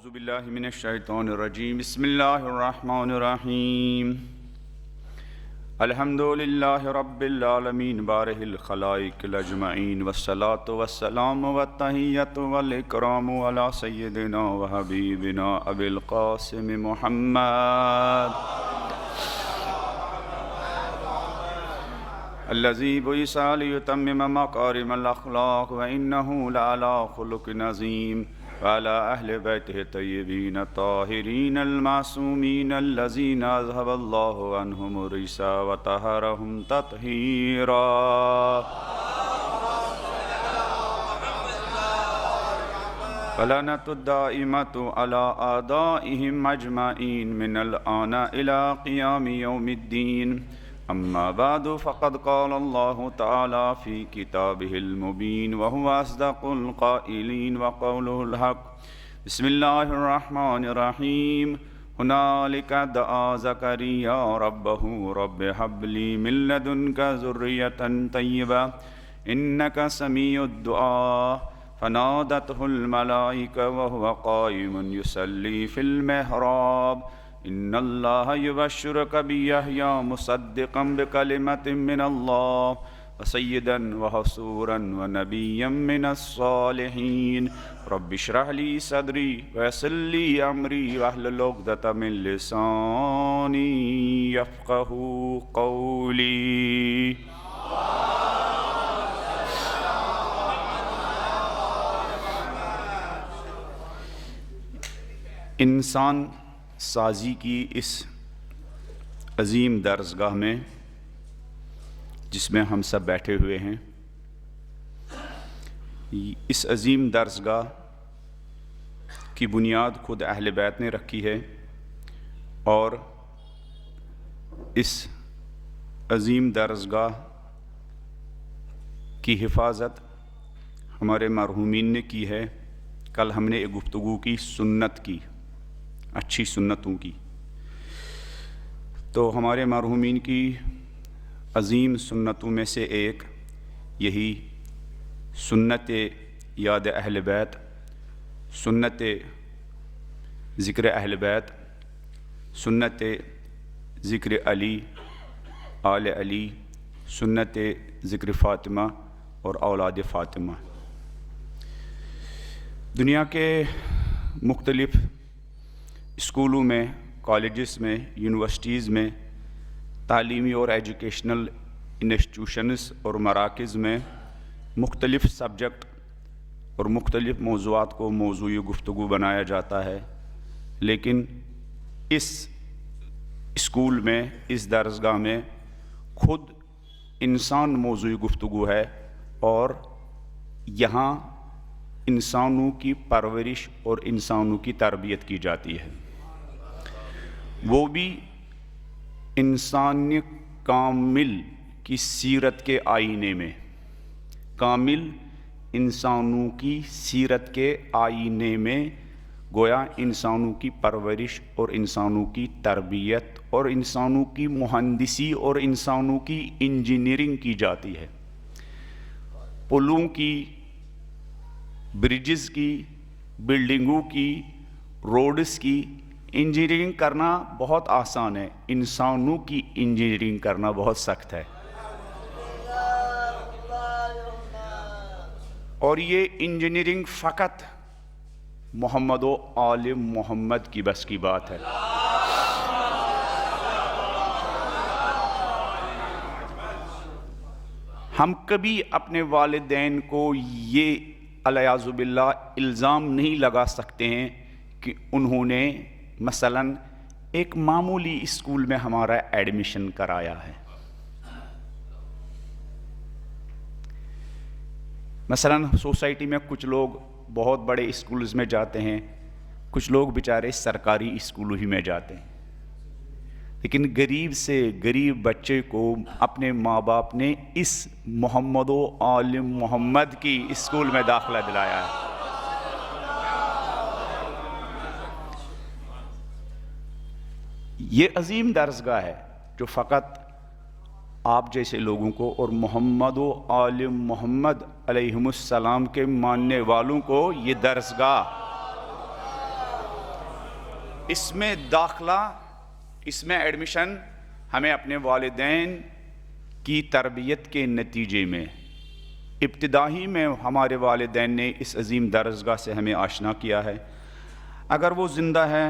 اعوذ باللہ من الشیطان الرجیم بسم اللہ الرحمن الرحیم الحمد للہ رب العالمین بارہ الخلائق اجمعین والصلاة والسلام والتحیۃ والاکرام علی سیدنا وحبیبنا ابی القاسم محمد الذی بعث لیتمم مکارم الاخلاق وانہ لعلی خلق عظیم وعلى أهل بيته الطيبين الطاهرين المعصومين الذين أذهب الله عنهم الرجس وطهرهم تطهيرا فلعنة الدائمة على أعدائهم أجمعين من الآن إلى قيام يوم الدين أما بعد فقد قال الله تعالى في كتابه المبين وهو أصدق القائلين وقوله الحق بسم الله الرحمن الرحيم هنالك دعا زكريا ربه رب هب لي من لدنك ذرية طيبة إنك سميع الدعاء فنادته الملائكة وهو قائم يصلي في المحراب ان اللہ یبشرک بیحییٰ مصدقا بکلمۃ من اللہ وسیدا وحصورا ونبیا من الصالحین رب اشرح لی صدری ویسر لی امری واحلل عقدۃ من لسانی یفقہوا قولی۔ انسان سازی کی اس عظیم درسگاہ میں جس میں ہم سب بیٹھے ہوئے ہیں، اس عظیم درسگاہ کی بنیاد خود اہل بیت نے رکھی ہے اور اس عظیم درسگاہ کی حفاظت ہمارے مرحومین نے کی ہے۔ کل ہم نے ایک گفتگو کی سنت کی، اچھی سنتوں کی، تو ہمارے مرحومین کی عظیم سنتوں میں سے ایک یہی سنت یاد اہل بیت، سنت ذکر اہل بیت، سنت ذکر علی آل علی، سنت ذکر فاطمہ اور اولاد فاطمہ۔ دنیا کے مختلف اسکولوں میں، کالجز میں، یونیورسٹیز میں، تعلیمی اور ایجوکیشنل انسٹیٹیوشنز اور مراکز میں مختلف سبجیکٹ اور مختلف موضوعات کو موضوع گفتگو بنایا جاتا ہے، لیکن اس اسکول میں، اس درسگاہ میں خود انسان موضوع گفتگو ہے اور یہاں انسانوں کی پرورش اور انسانوں کی تربیت کی جاتی ہے، وہ بھی انسان کامل کی سیرت کے آئینے میں، کامل انسانوں کی سیرت کے آئینے میں، گویا انسانوں کی پرورش اور انسانوں کی تربیت اور انسانوں کی مہندسی اور انسانوں کی انجینئرنگ کی جاتی ہے۔ پلوں کی، برجز کی، بلڈنگوں کی، روڈز کی انجینئرنگ کرنا بہت آسان ہے، انسانوں کی انجینئرنگ کرنا بہت سخت ہے، اور یہ انجینئرنگ فقط محمد و آل محمد کی بس کی بات ہے۔ ہم کبھی اپنے والدین کو یہ الیاذ باللہ الزام نہیں لگا سکتے ہیں کہ انہوں نے مثلاً ایک معمولی اسکول میں ہمارا ایڈمیشن کرایا ہے۔ مثلاً سوسائٹی میں کچھ لوگ بہت بڑے اسکولز میں جاتے ہیں، کچھ لوگ بیچارے سرکاری اسکولوں ہی میں جاتے ہیں، لیکن غریب سے غریب بچے کو اپنے ماں باپ نے اس محمد و آل محمد کی اسکول میں داخلہ دلایا ہے۔ یہ عظیم درسگاہ ہے جو فقط آپ جیسے لوگوں کو اور محمد و آل محمد علیہم السلام کے ماننے والوں کو یہ درسگاہ اس میں داخلہ، اس میں ایڈمیشن ہمیں اپنے والدین کی تربیت کے نتیجے میں، ابتدائی میں ہمارے والدین نے اس عظیم درسگاہ سے ہمیں آشنا کیا ہے۔ اگر وہ زندہ ہے،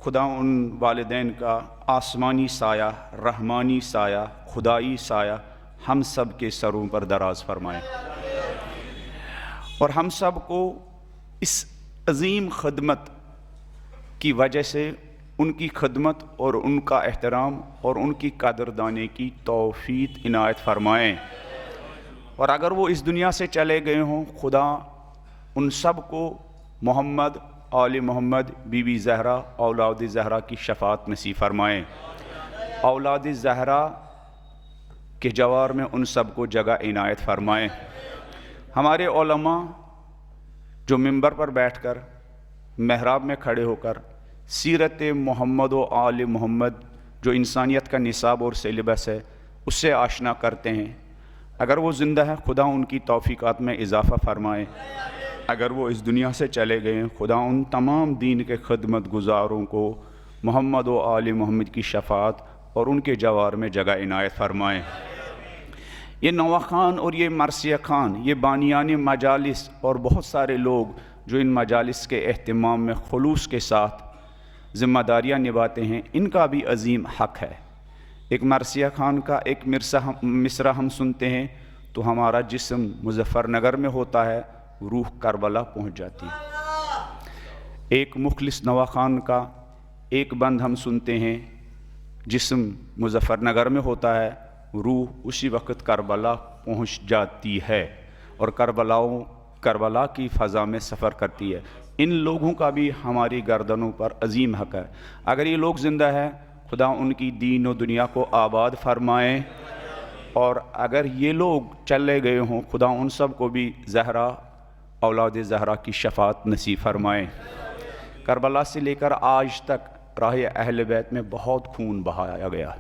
خدا ان والدین کا آسمانی سایہ، رحمانی سایہ، خدائی سایہ ہم سب کے سروں پر دراز فرمائے، اور ہم سب کو اس عظیم خدمت کی وجہ سے ان کی خدمت اور ان کا احترام اور ان کی قدردانی کی توفیق عنایت فرمائیں۔ اور اگر وہ اس دنیا سے چلے گئے ہوں، خدا ان سب کو محمد، آل محمد، بی بی زہرا، اولاد زہرا کی شفاعت نصیب فرمائیں۔ اولاد زہرا کے جوار میں ان سب کو جگہ عنایت فرمائیں۔ ہمارے علماء جو منبر پر بیٹھ کر، محراب میں کھڑے ہو کر سیرت محمد و آل محمد جو انسانیت کا نصاب اور سیلیبس ہے اس سے آشنا کرتے ہیں، اگر وہ زندہ ہے خدا ان کی توفیقات میں اضافہ فرمائے۔ اگر وہ اس دنیا سے چلے گئے ہیں، خدا ان تمام دین کے خدمت گزاروں کو محمد و آل محمد کی شفاعت اور ان کے جوار میں جگہ عنایت فرمائیں۔ یہ نوا خان اور یہ مرثیہ خان، یہ بانیان مجالس اور بہت سارے لوگ جو ان مجالس کے اہتمام میں خلوص کے ساتھ ذمہ داریاں نبھاتے ہیں، ان کا بھی عظیم حق ہے۔ ایک مرثیہ خان کا ایک مصرع ہم سنتے ہیں تو ہمارا جسم مظفر نگر میں ہوتا ہے، روح کربلا پہنچ جاتی ہے۔ ایک مخلص نوا خان کا ایک بند ہم سنتے ہیں، جسم مظفر نگر میں ہوتا ہے، روح اسی وقت کربلا پہنچ جاتی ہے اور کربلا کی فضا میں سفر کرتی ہے۔ ان لوگوں کا بھی ہماری گردنوں پر عظیم حق ہے۔ اگر یہ لوگ زندہ ہیں، خدا ان کی دین و دنیا کو آباد فرمائیں، اور اگر یہ لوگ چلے گئے ہوں، خدا ان سب کو بھی زہرا، اولاد زہرا کی شفاعت نصیب فرمائیں۔ کربلا سے لے کر آج تک راہ اہل بیت میں بہت خون بہایا گیا۔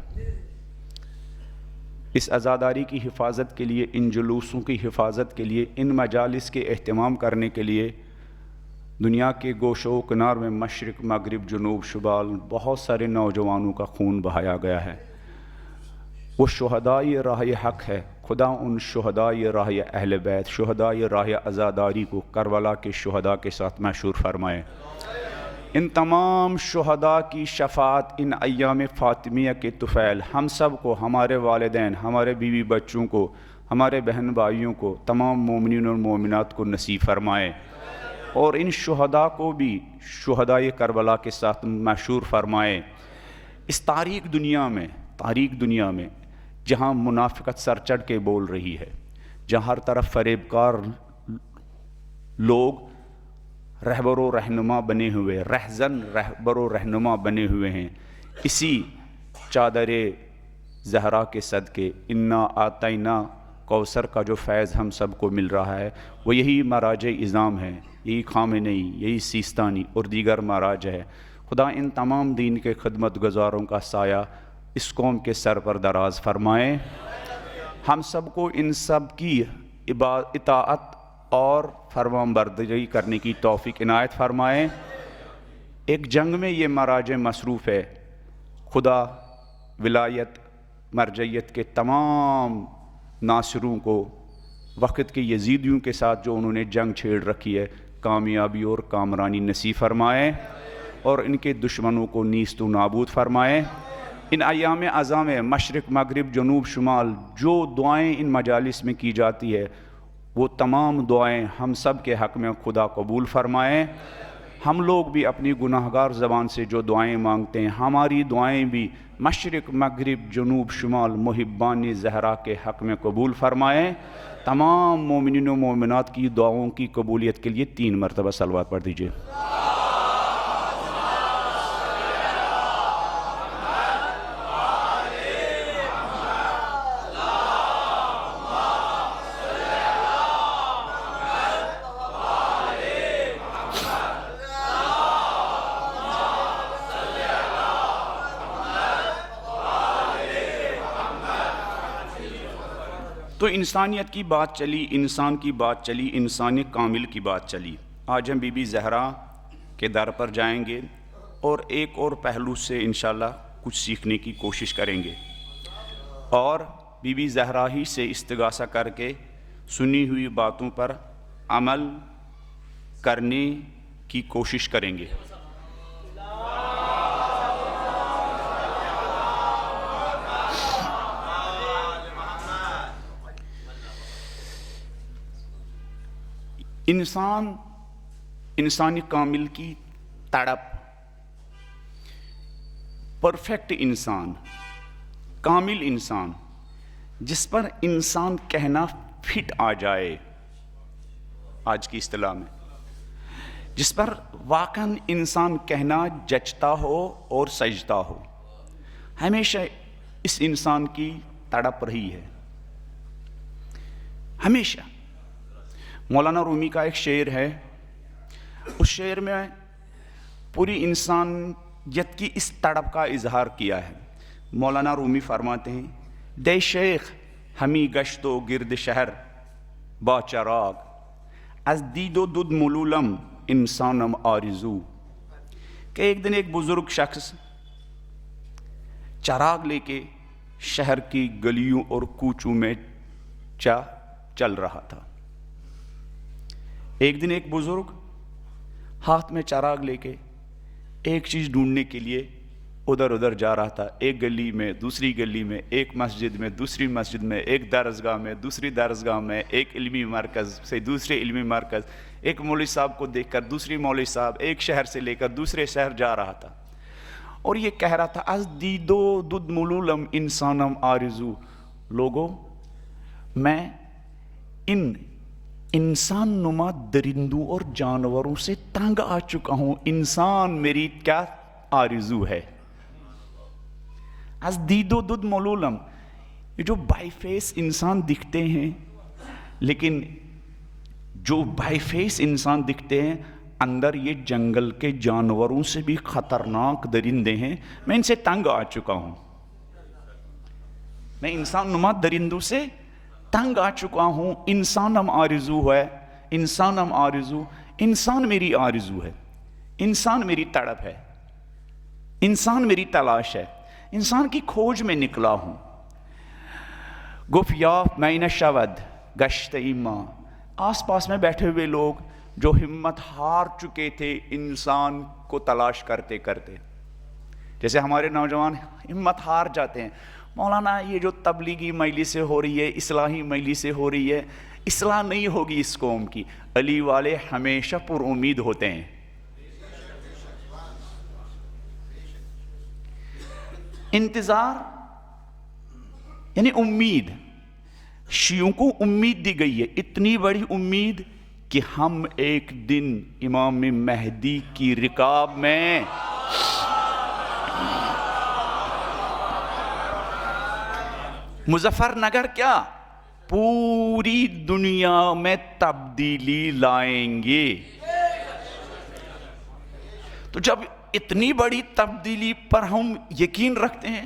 اس عزاداری کی حفاظت کے لیے، ان جلوسوں کی حفاظت کے لیے، ان مجالس کے اہتمام کرنے کے لیے دنیا کے گوشوں و کنار میں، مشرق، مغرب، جنوب، شمال بہت سارے نوجوانوں کا خون بہایا گیا ہے۔ وہ شہدائے راہ حق ہے، خدا ان شہدائے راہ اہل بیت، شہدائے راہ عزاداری کو کربلا کے شہداء کے ساتھ محشور فرمائے۔ ان تمام شہداء کی شفاعت ان ایام فاطمیہ کے طفیل ہم سب کو، ہمارے والدین، ہمارے بیوی بچوں کو، ہمارے بہن بھائیوں کو، تمام مومنین اور مومنات کو نصیب فرمائے، اور ان شہداء کو بھی شہدائے کربلا کے ساتھ محشور فرمائے۔ اس تاریک دنیا میں جہاں منافقت سر چڑھ کے بول رہی ہے، جہاں ہر طرف فریبکار لوگ رہبر و رہنما بنے ہوئے، رہبر و رہنما بنے ہوئے ہیں، اسی چادر زہرا کے صدقے انا آتینا کوثر کا جو فیض ہم سب کو مل رہا ہے، وہ یہی مراج اعظام ہے، یہی خامنئی، یہی سیستانی اور دیگر مراج ہے۔ خدا ان تمام دین کے خدمت گزاروں کا سایہ اس قوم کے سر پر دراز فرمائیں۔ ہم سب کو ان سب کی اطاعت اور فرمان برداری کرنے کی توفیق عنایت فرمائیں۔ ایک جنگ میں یہ مراج مصروف ہے، خدا ولایت مرجعیت کے تمام ناصروں کو وقت کے یزیدیوں کے ساتھ جو انہوں نے جنگ چھیڑ رکھی ہے، کامیابی اور کامرانی نصیب فرمائیں، اور ان کے دشمنوں کو نیست و نابود فرمائیں۔ ان ایام عظام میں مشرق، مغرب، جنوب، شمال جو دعائیں ان مجالس میں کی جاتی ہے، وہ تمام دعائیں ہم سب کے حق میں خدا قبول فرمائیں۔ ہم لوگ بھی اپنی گناہگار زبان سے جو دعائیں مانگتے ہیں، ہماری دعائیں بھی مشرق، مغرب، جنوب، شمال محبان زہرا کے حق میں قبول فرمائیں۔ تمام مومنین و مومنات کی دعاؤں کی قبولیت کے لیے 3 مرتبہ صلوات پڑھ دیجیے۔ تو انسانیت کی بات چلی، انسان کی بات چلی، انسان کامل کی بات چلی۔ آج ہم بی بی زہرا کے در پر جائیں گے اور ایک اور پہلو سے انشاءاللہ کچھ سیکھنے کی کوشش کریں گے، اور بی بی زہرا ہی سے استغاثہ کر کے سنی ہوئی باتوں پر عمل کرنے کی کوشش کریں گے۔ انسانی کامل کی تڑپ، پرفیکٹ انسان، کامل انسان، جس پر انسان کہنا فٹ آ جائے آج کی اصطلاح میں، جس پر واقعاً انسان کہنا جچتا ہو اور سجتا ہو، ہمیشہ اس انسان کی تڑپ رہی ہے، ہمیشہ۔ مولانا رومی کا ایک شعر ہے، اس شعر میں پوری انسانیت کی اس تڑپ کا اظہار کیا ہے۔ مولانا رومی فرماتے ہیں، دے شیخ ہمی گشت و گرد شہر با چراغ، از دید و دد ملولم انسانم آرزو، کہ ایک دن ایک بزرگ شخص چراغ لے کے شہر کی گلیوں اور کوچوں میں چل رہا تھا۔ ایک دن ایک بزرگ ہاتھ میں چراغ لے کے ایک چیز ڈھونڈنے کے لیے ادھر ادھر جا رہا تھا، ایک گلی میں، دوسری گلی میں، ایک مسجد میں، دوسری مسجد میں، ایک درسگاہ میں، دوسری درسگاہ میں، ایک علمی مرکز سے دوسرے علمی مرکز، ایک مولوی صاحب کو دیکھ کر دوسری مولوی صاحب، ایک شہر سے لے کر دوسرے شہر جا رہا تھا، اور یہ کہہ رہا تھا، از دیدو دد ملولم انسانم آرزو، لوگوں میں ان انسان نما درندوں اور جانوروں سے تنگ آ چکا ہوں، انسان میری کیا آرزو ہے۔ از دید و دد ملولم، یہ جو بائی فیس انسان دکھتے ہیں، لیکن جو بائی فیس انسان دکھتے ہیں، اندر یہ جنگل کے جانوروں سے بھی خطرناک درندے ہیں، میں ان سے تنگ آ چکا ہوں، میں انسان نما درندوں سے تنگ آ چکا ہوں، انسانم آرزو ہے، انسانم آرزو، انسان میری آرزو ہے، انسان میری تڑپ ہے، انسان میری تلاش ہے، انسان کی کھوج میں نکلا ہوں۔ گفت یا مین شود گشت ایما، آس پاس میں بیٹھے ہوئے لوگ جو ہمت ہار چکے تھے انسان کو تلاش کرتے کرتے، جیسے ہمارے نوجوان ہمت ہار جاتے ہیں، مولانا یہ جو تبلیغی مجلسیں ہو رہی ہے، اصلاحی مجلسیں ہو رہی ہے، اصلاح نہیں ہوگی اس قوم کی، علی والے ہمیشہ پر امید ہوتے ہیں۔ انتظار یعنی امید، شیعوں کو امید دی گئی ہے، اتنی بڑی امید کہ ہم ایک دن امام مہدی کی رکاب میں مظفر نگر کیا پوری دنیا میں تبدیلی لائیں گے۔ تو جب اتنی بڑی تبدیلی پر ہم یقین رکھتے ہیں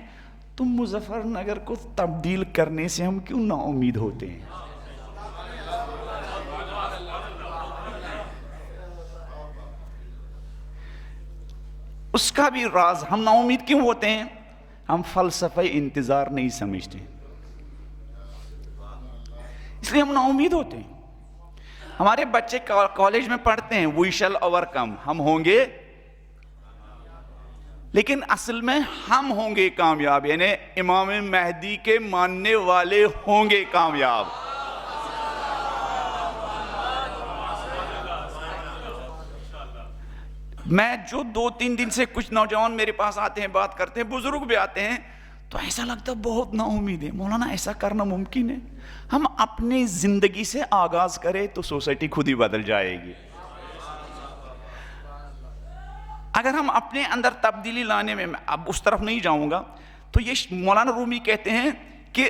تو مظفر نگر کو تبدیل کرنے سے ہم کیوں نا امید ہوتے ہیں؟ اس کا بھی راز، ہم نا امید کیوں ہوتے ہیں؟ ہم فلسفہ انتظار نہیں سمجھتے، اس لیے ہم نا امید ہوتے ہیں۔ ہمارے بچے کالج میں پڑھتے ہیں، وی شل اوور کم، ہم ہوں گے، لیکن اصل میں ہم ہوں گے کامیاب، یعنی امام مہدی کے ماننے والے ہوں گے کامیاب۔ میں جو 2-3 دن سے کچھ نوجوان میرے پاس آتے ہیں، بات کرتے ہیں، بزرگ بھی آتے ہیں، تو ایسا لگتا ہے بہت نا امید ہے، مولانا ایسا کرنا ممکن ہے؟ ہم اپنی زندگی سے آغاز کریں تو سوسائٹی خود ہی بدل جائے گی۔ اگر ہم اپنے اندر تبدیلی لانے میں، اب اس طرف نہیں جاؤں گا، تو یہ مولانا رومی کہتے ہیں کہ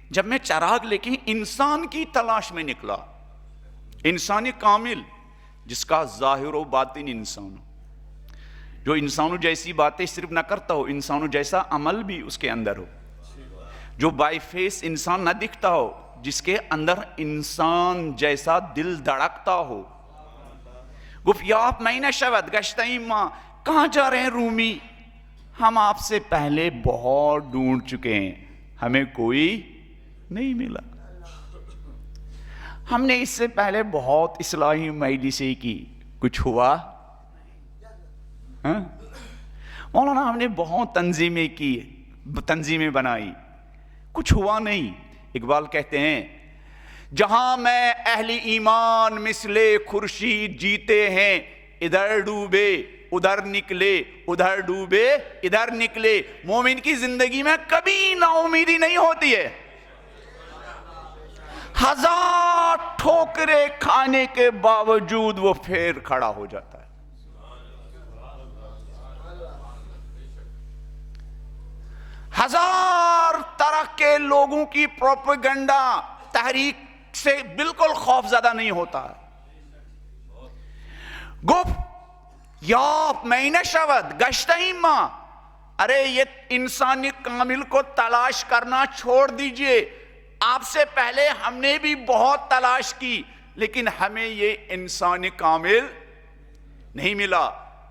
جب میں چراغ لے کے انسان کی تلاش میں نکلا، انسانی کامل جس کا ظاہر و باطن انسان ہو، جو انسانوں جیسی باتیں صرف نہ کرتا ہو، انسانوں جیسا عمل بھی اس کے اندر ہو، جو بائی فیس انسان نہ دکھتا ہو، جس کے اندر انسان جیسا دل دھڑکتا ہو۔ گفت یا مین شود گشت ایما، کہاں جا رہے ہیں رومی؟ ہم آپ سے پہلے بہت ڈھونڈ چکے ہیں، ہمیں کوئی نہیں ملا۔ ہم نے اس سے پہلے بہت اصلاحی مجلسیں کی، کچھ ہوا؟ مولانا ہم نے بہت تنظیمیں کی، تنظیمیں بنائی، کچھ ہوا نہیں۔ اقبال کہتے ہیں جہاں میں اہل ایمان مثل خورشید جیتے ہیں، ادھر ڈوبے ادھر نکلے، ادھر ڈوبے ادھر نکلے۔ مومن کی زندگی میں کبھی نا امیدی نہیں ہوتی ہے، ہزار ٹھوکریں کھانے کے باوجود وہ پھر کھڑا ہو جاتا ہے۔ ہزار طرح کے لوگوں کی پروپیگنڈا تحریک سے بالکل خوف زدہ نہیں ہوتا ہے۔ گفت یا میں نشود گشتہی ماں، ارے یہ انسانی کامل کو تلاش کرنا چھوڑ دیجئے، آپ سے پہلے ہم نے بھی بہت تلاش کی لیکن ہمیں یہ انسانی کامل نہیں ملا۔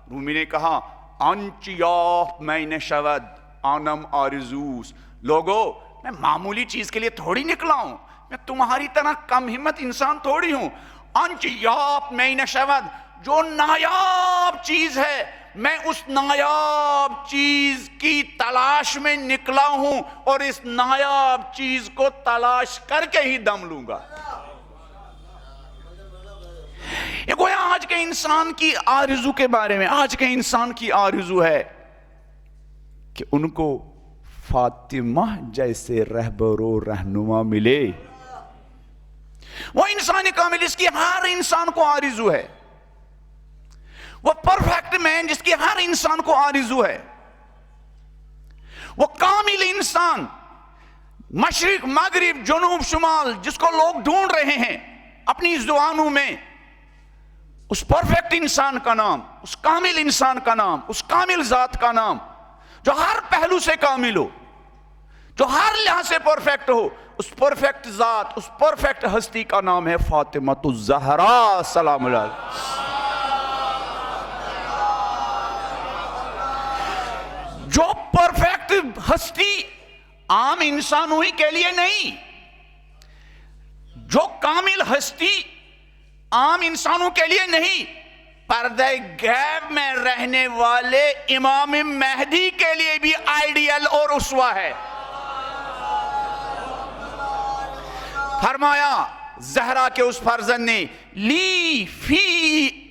رومی نے کہا انچ یافت میں نشود آنم آرزوس، لوگو میں معمولی چیز کے لیے تھوڑی نکلا ہوں، میں تمہاری طرح کم ہمت انسان تھوڑی ہوں۔ انچ یافت میں نشود، جو نایاب چیز ہے میں اس نایاب چیز کی تلاش میں نکلا ہوں اور اس نایاب چیز کو تلاش کر کے ہی دم لوں گا۔ یہ گویا آج کے انسان کی آرزو کے بارے میں، آج کے انسان کی آرزو ہے کہ ان کو فاطمہ جیسے رہبر و رہنما ملے۔ وہ انسانی کامل جس کی ہر انسان کو آرزو ہے، وہ پرفیکٹ مین جس کی ہر انسان کو آرزو ہے، وہ کامل انسان مشرق مغرب جنوب شمال جس کو لوگ ڈھونڈ رہے ہیں اپنی زبانوں میں، اس پرفیکٹ انسان کا نام، اس کامل انسان کا نام، اس کامل ذات کا نام جو ہر پہلو سے کامل ہو، جو ہر لحاظ سے پرفیکٹ ہو، اس پرفیکٹ ذات، اس پرفیکٹ ہستی کا نام ہے فاطمہ الزہرا سلام اللہ علیہا۔ جو پرفیکٹ ہستی عام انسانوں ہی کے لیے نہیں، جو کامل ہستی عام انسانوں کے لیے نہیں، پردہ غیب میں رہنے والے امام مہدی کے لیے بھی آئیڈیل اور اسوہ ہے۔ فرمایا زہرا کے اس فرزند نے لی فی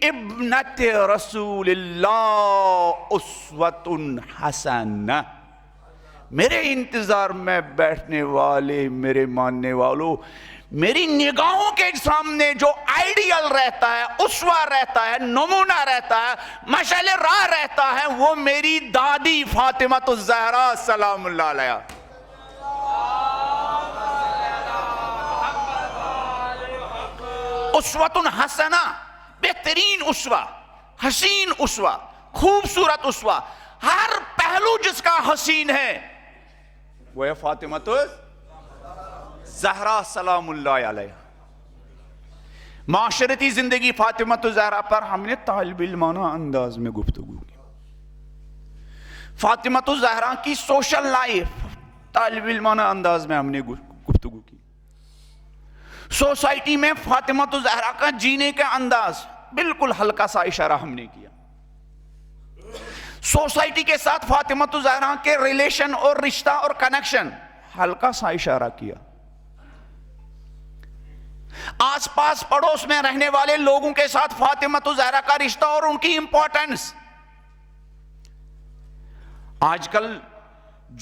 ابنت رسول اللہ اسوۃ حسنہ، میرے انتظار میں بیٹھنے والے میرے ماننے والوں، میری نگاہوں کے سامنے جو آئیڈیل رہتا ہے، اسوہ رہتا ہے، نمونہ رہتا ہے، مشعل راہ رہتا ہے، وہ میری دادی فاطمہ الزہرا سلام اللہ علیہا۔ اسوۃ حسنہ، بہترین اسوہ، حسین اسوہ، خوبصورت اسوہ، ہر پہلو جس کا حسین ہے وہ ہے فاطمہ زہرا سلام اللہ علیہا۔ معاشرتی زندگی فاطمہ الزہرا پر ہم نے طالب علمانہ انداز میں گفتگو کی۔ فاطمہ الزہرا کی سوشل لائف طالب علمانہ انداز میں ہم نے گفتگو کی۔ سوسائٹی میں فاطمہ الزہرا کا جینے کا انداز بالکل ہلکا سا اشارہ ہم نے کیا۔ سوسائٹی کے ساتھ فاطمہ الزہرا کے ریلیشن اور رشتہ اور کنیکشن ہلکا سا اشارہ کیا۔ آس پاس پڑوس میں رہنے والے لوگوں کے ساتھ فاطمہ الزہرا کا رشتہ اور ان کی امپورٹنس۔ آج کل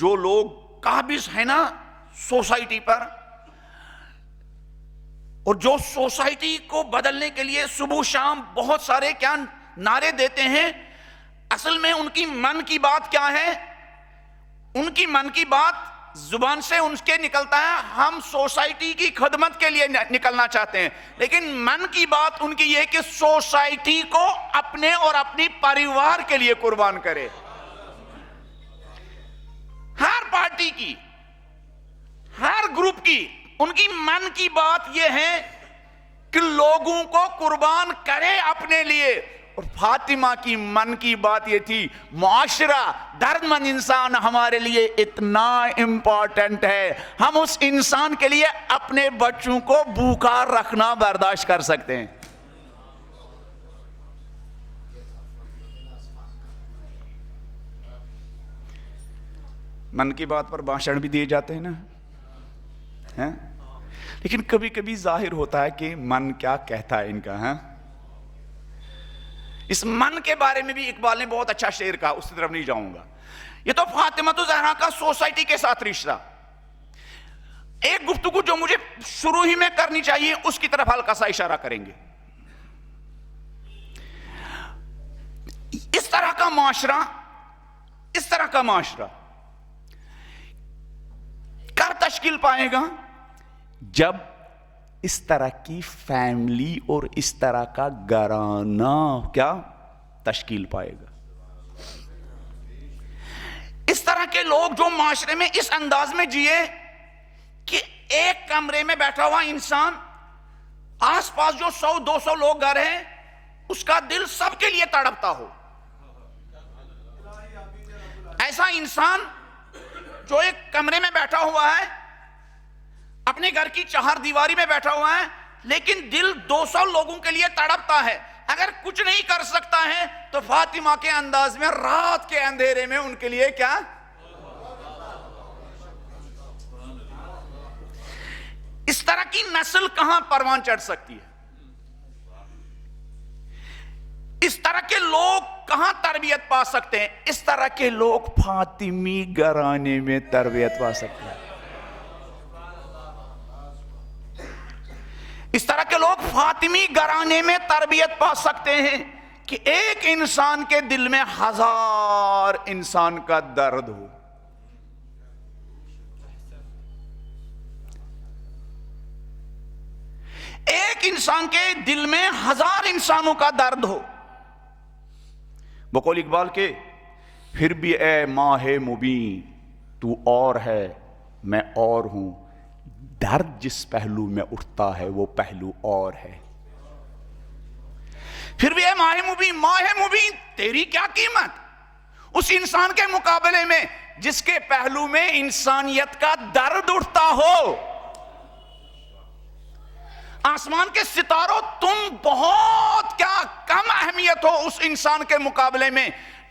جو لوگ قابض ہیں نا سوسائٹی پر، اور جو سوسائٹی کو بدلنے کے لیے صبح شام بہت سارے کیا نعرے دیتے ہیں، اصل میں ان کی من کی بات کیا ہے؟ ان کی من کی بات زبان سے ان کے نکلتا ہے ہم سوسائٹی کی خدمت کے لیے نکلنا چاہتے ہیں، لیکن من کی بات ان کی یہ کہ سوسائٹی کو اپنے اور اپنی پریوار کے لیے قربان کرے۔ ہر پارٹی کی، ہر گروپ کی، ان کی من کی بات یہ ہے کہ لوگوں کو قربان کرے اپنے لیے اور فاطمہ کی من کی بات یہ تھی، معاشرہ درد مند انسان ہمارے لیے اتنا امپورٹنٹ ہے، ہم اس انسان کے لیے اپنے بچوں کو بھوکا رکھنا برداشت کر سکتے ہیں۔ من کی بات پر بھاشن بھی دیے جاتے ہیں نا، لیکن کبھی کبھی ظاہر ہوتا ہے کہ من کیا کہتا ہے ان کا۔ اس من کے بارے میں بھی اقبال نے بہت اچھا شعر کہا، اس کی طرف نہیں جاؤں گا۔ یہ تو فاطمہ الزہرا کا سوسائٹی کے ساتھ رشتہ، ایک گفتگو جو مجھے شروع ہی میں کرنی چاہیے اس کی طرف ہلکا سا اشارہ کریں گے۔ اس طرح کا معاشرہ کب تشکیل پائے گا؟ جب اس طرح کی فیملی اور اس طرح کا گھرانہ کیا تشکیل پائے گا۔ اس طرح کے لوگ جو معاشرے میں اس انداز میں جیے کہ ایک کمرے میں بیٹھا ہوا انسان، آس پاس جو 100-200 لوگ گھر ہیں، اس کا دل سب کے لیے تڑپتا ہو۔ ایسا انسان جو ایک کمرے میں بیٹھا ہوا ہے، اپنے گھر کی چہار دیواری میں بیٹھا ہوا ہے، لیکن دل 200 لوگوں کے لیے تڑپتا ہے، اگر کچھ نہیں کر سکتا ہے تو فاطمہ کے انداز میں رات کے اندھیرے میں ان کے لیے کیا؟ اس طرح کی نسل کہاں پروان چڑھ سکتی ہے؟ اس طرح کے لوگ کہاں تربیت پا سکتے ہیں؟ اس طرح کے لوگ فاطمی گھرانے میں تربیت پا سکتے ہیں۔ اس طرح کے لوگ فاطمی گھرانے میں تربیت پا سکتے ہیں کہ ایک انسان کے دل میں 1000 انسان کا درد ہو۔ ایک انسان کے دل میں 1000 انسانوں کا درد ہو۔ بقول اقبال کے، پھر بھی اے ماہ مبین تو اور ہے میں اور ہوں، درد جس پہلو میں اٹھتا ہے وہ پہلو اور ہے۔ پھر بھی اے ماہ مبین تیری کیا قیمت اس انسان کے مقابلے میں جس کے پہلو میں انسانیت کا درد اٹھتا ہو۔ آسمان کے ستاروں تم بہت کیا کم اہمیت ہو اس انسان کے مقابلے میں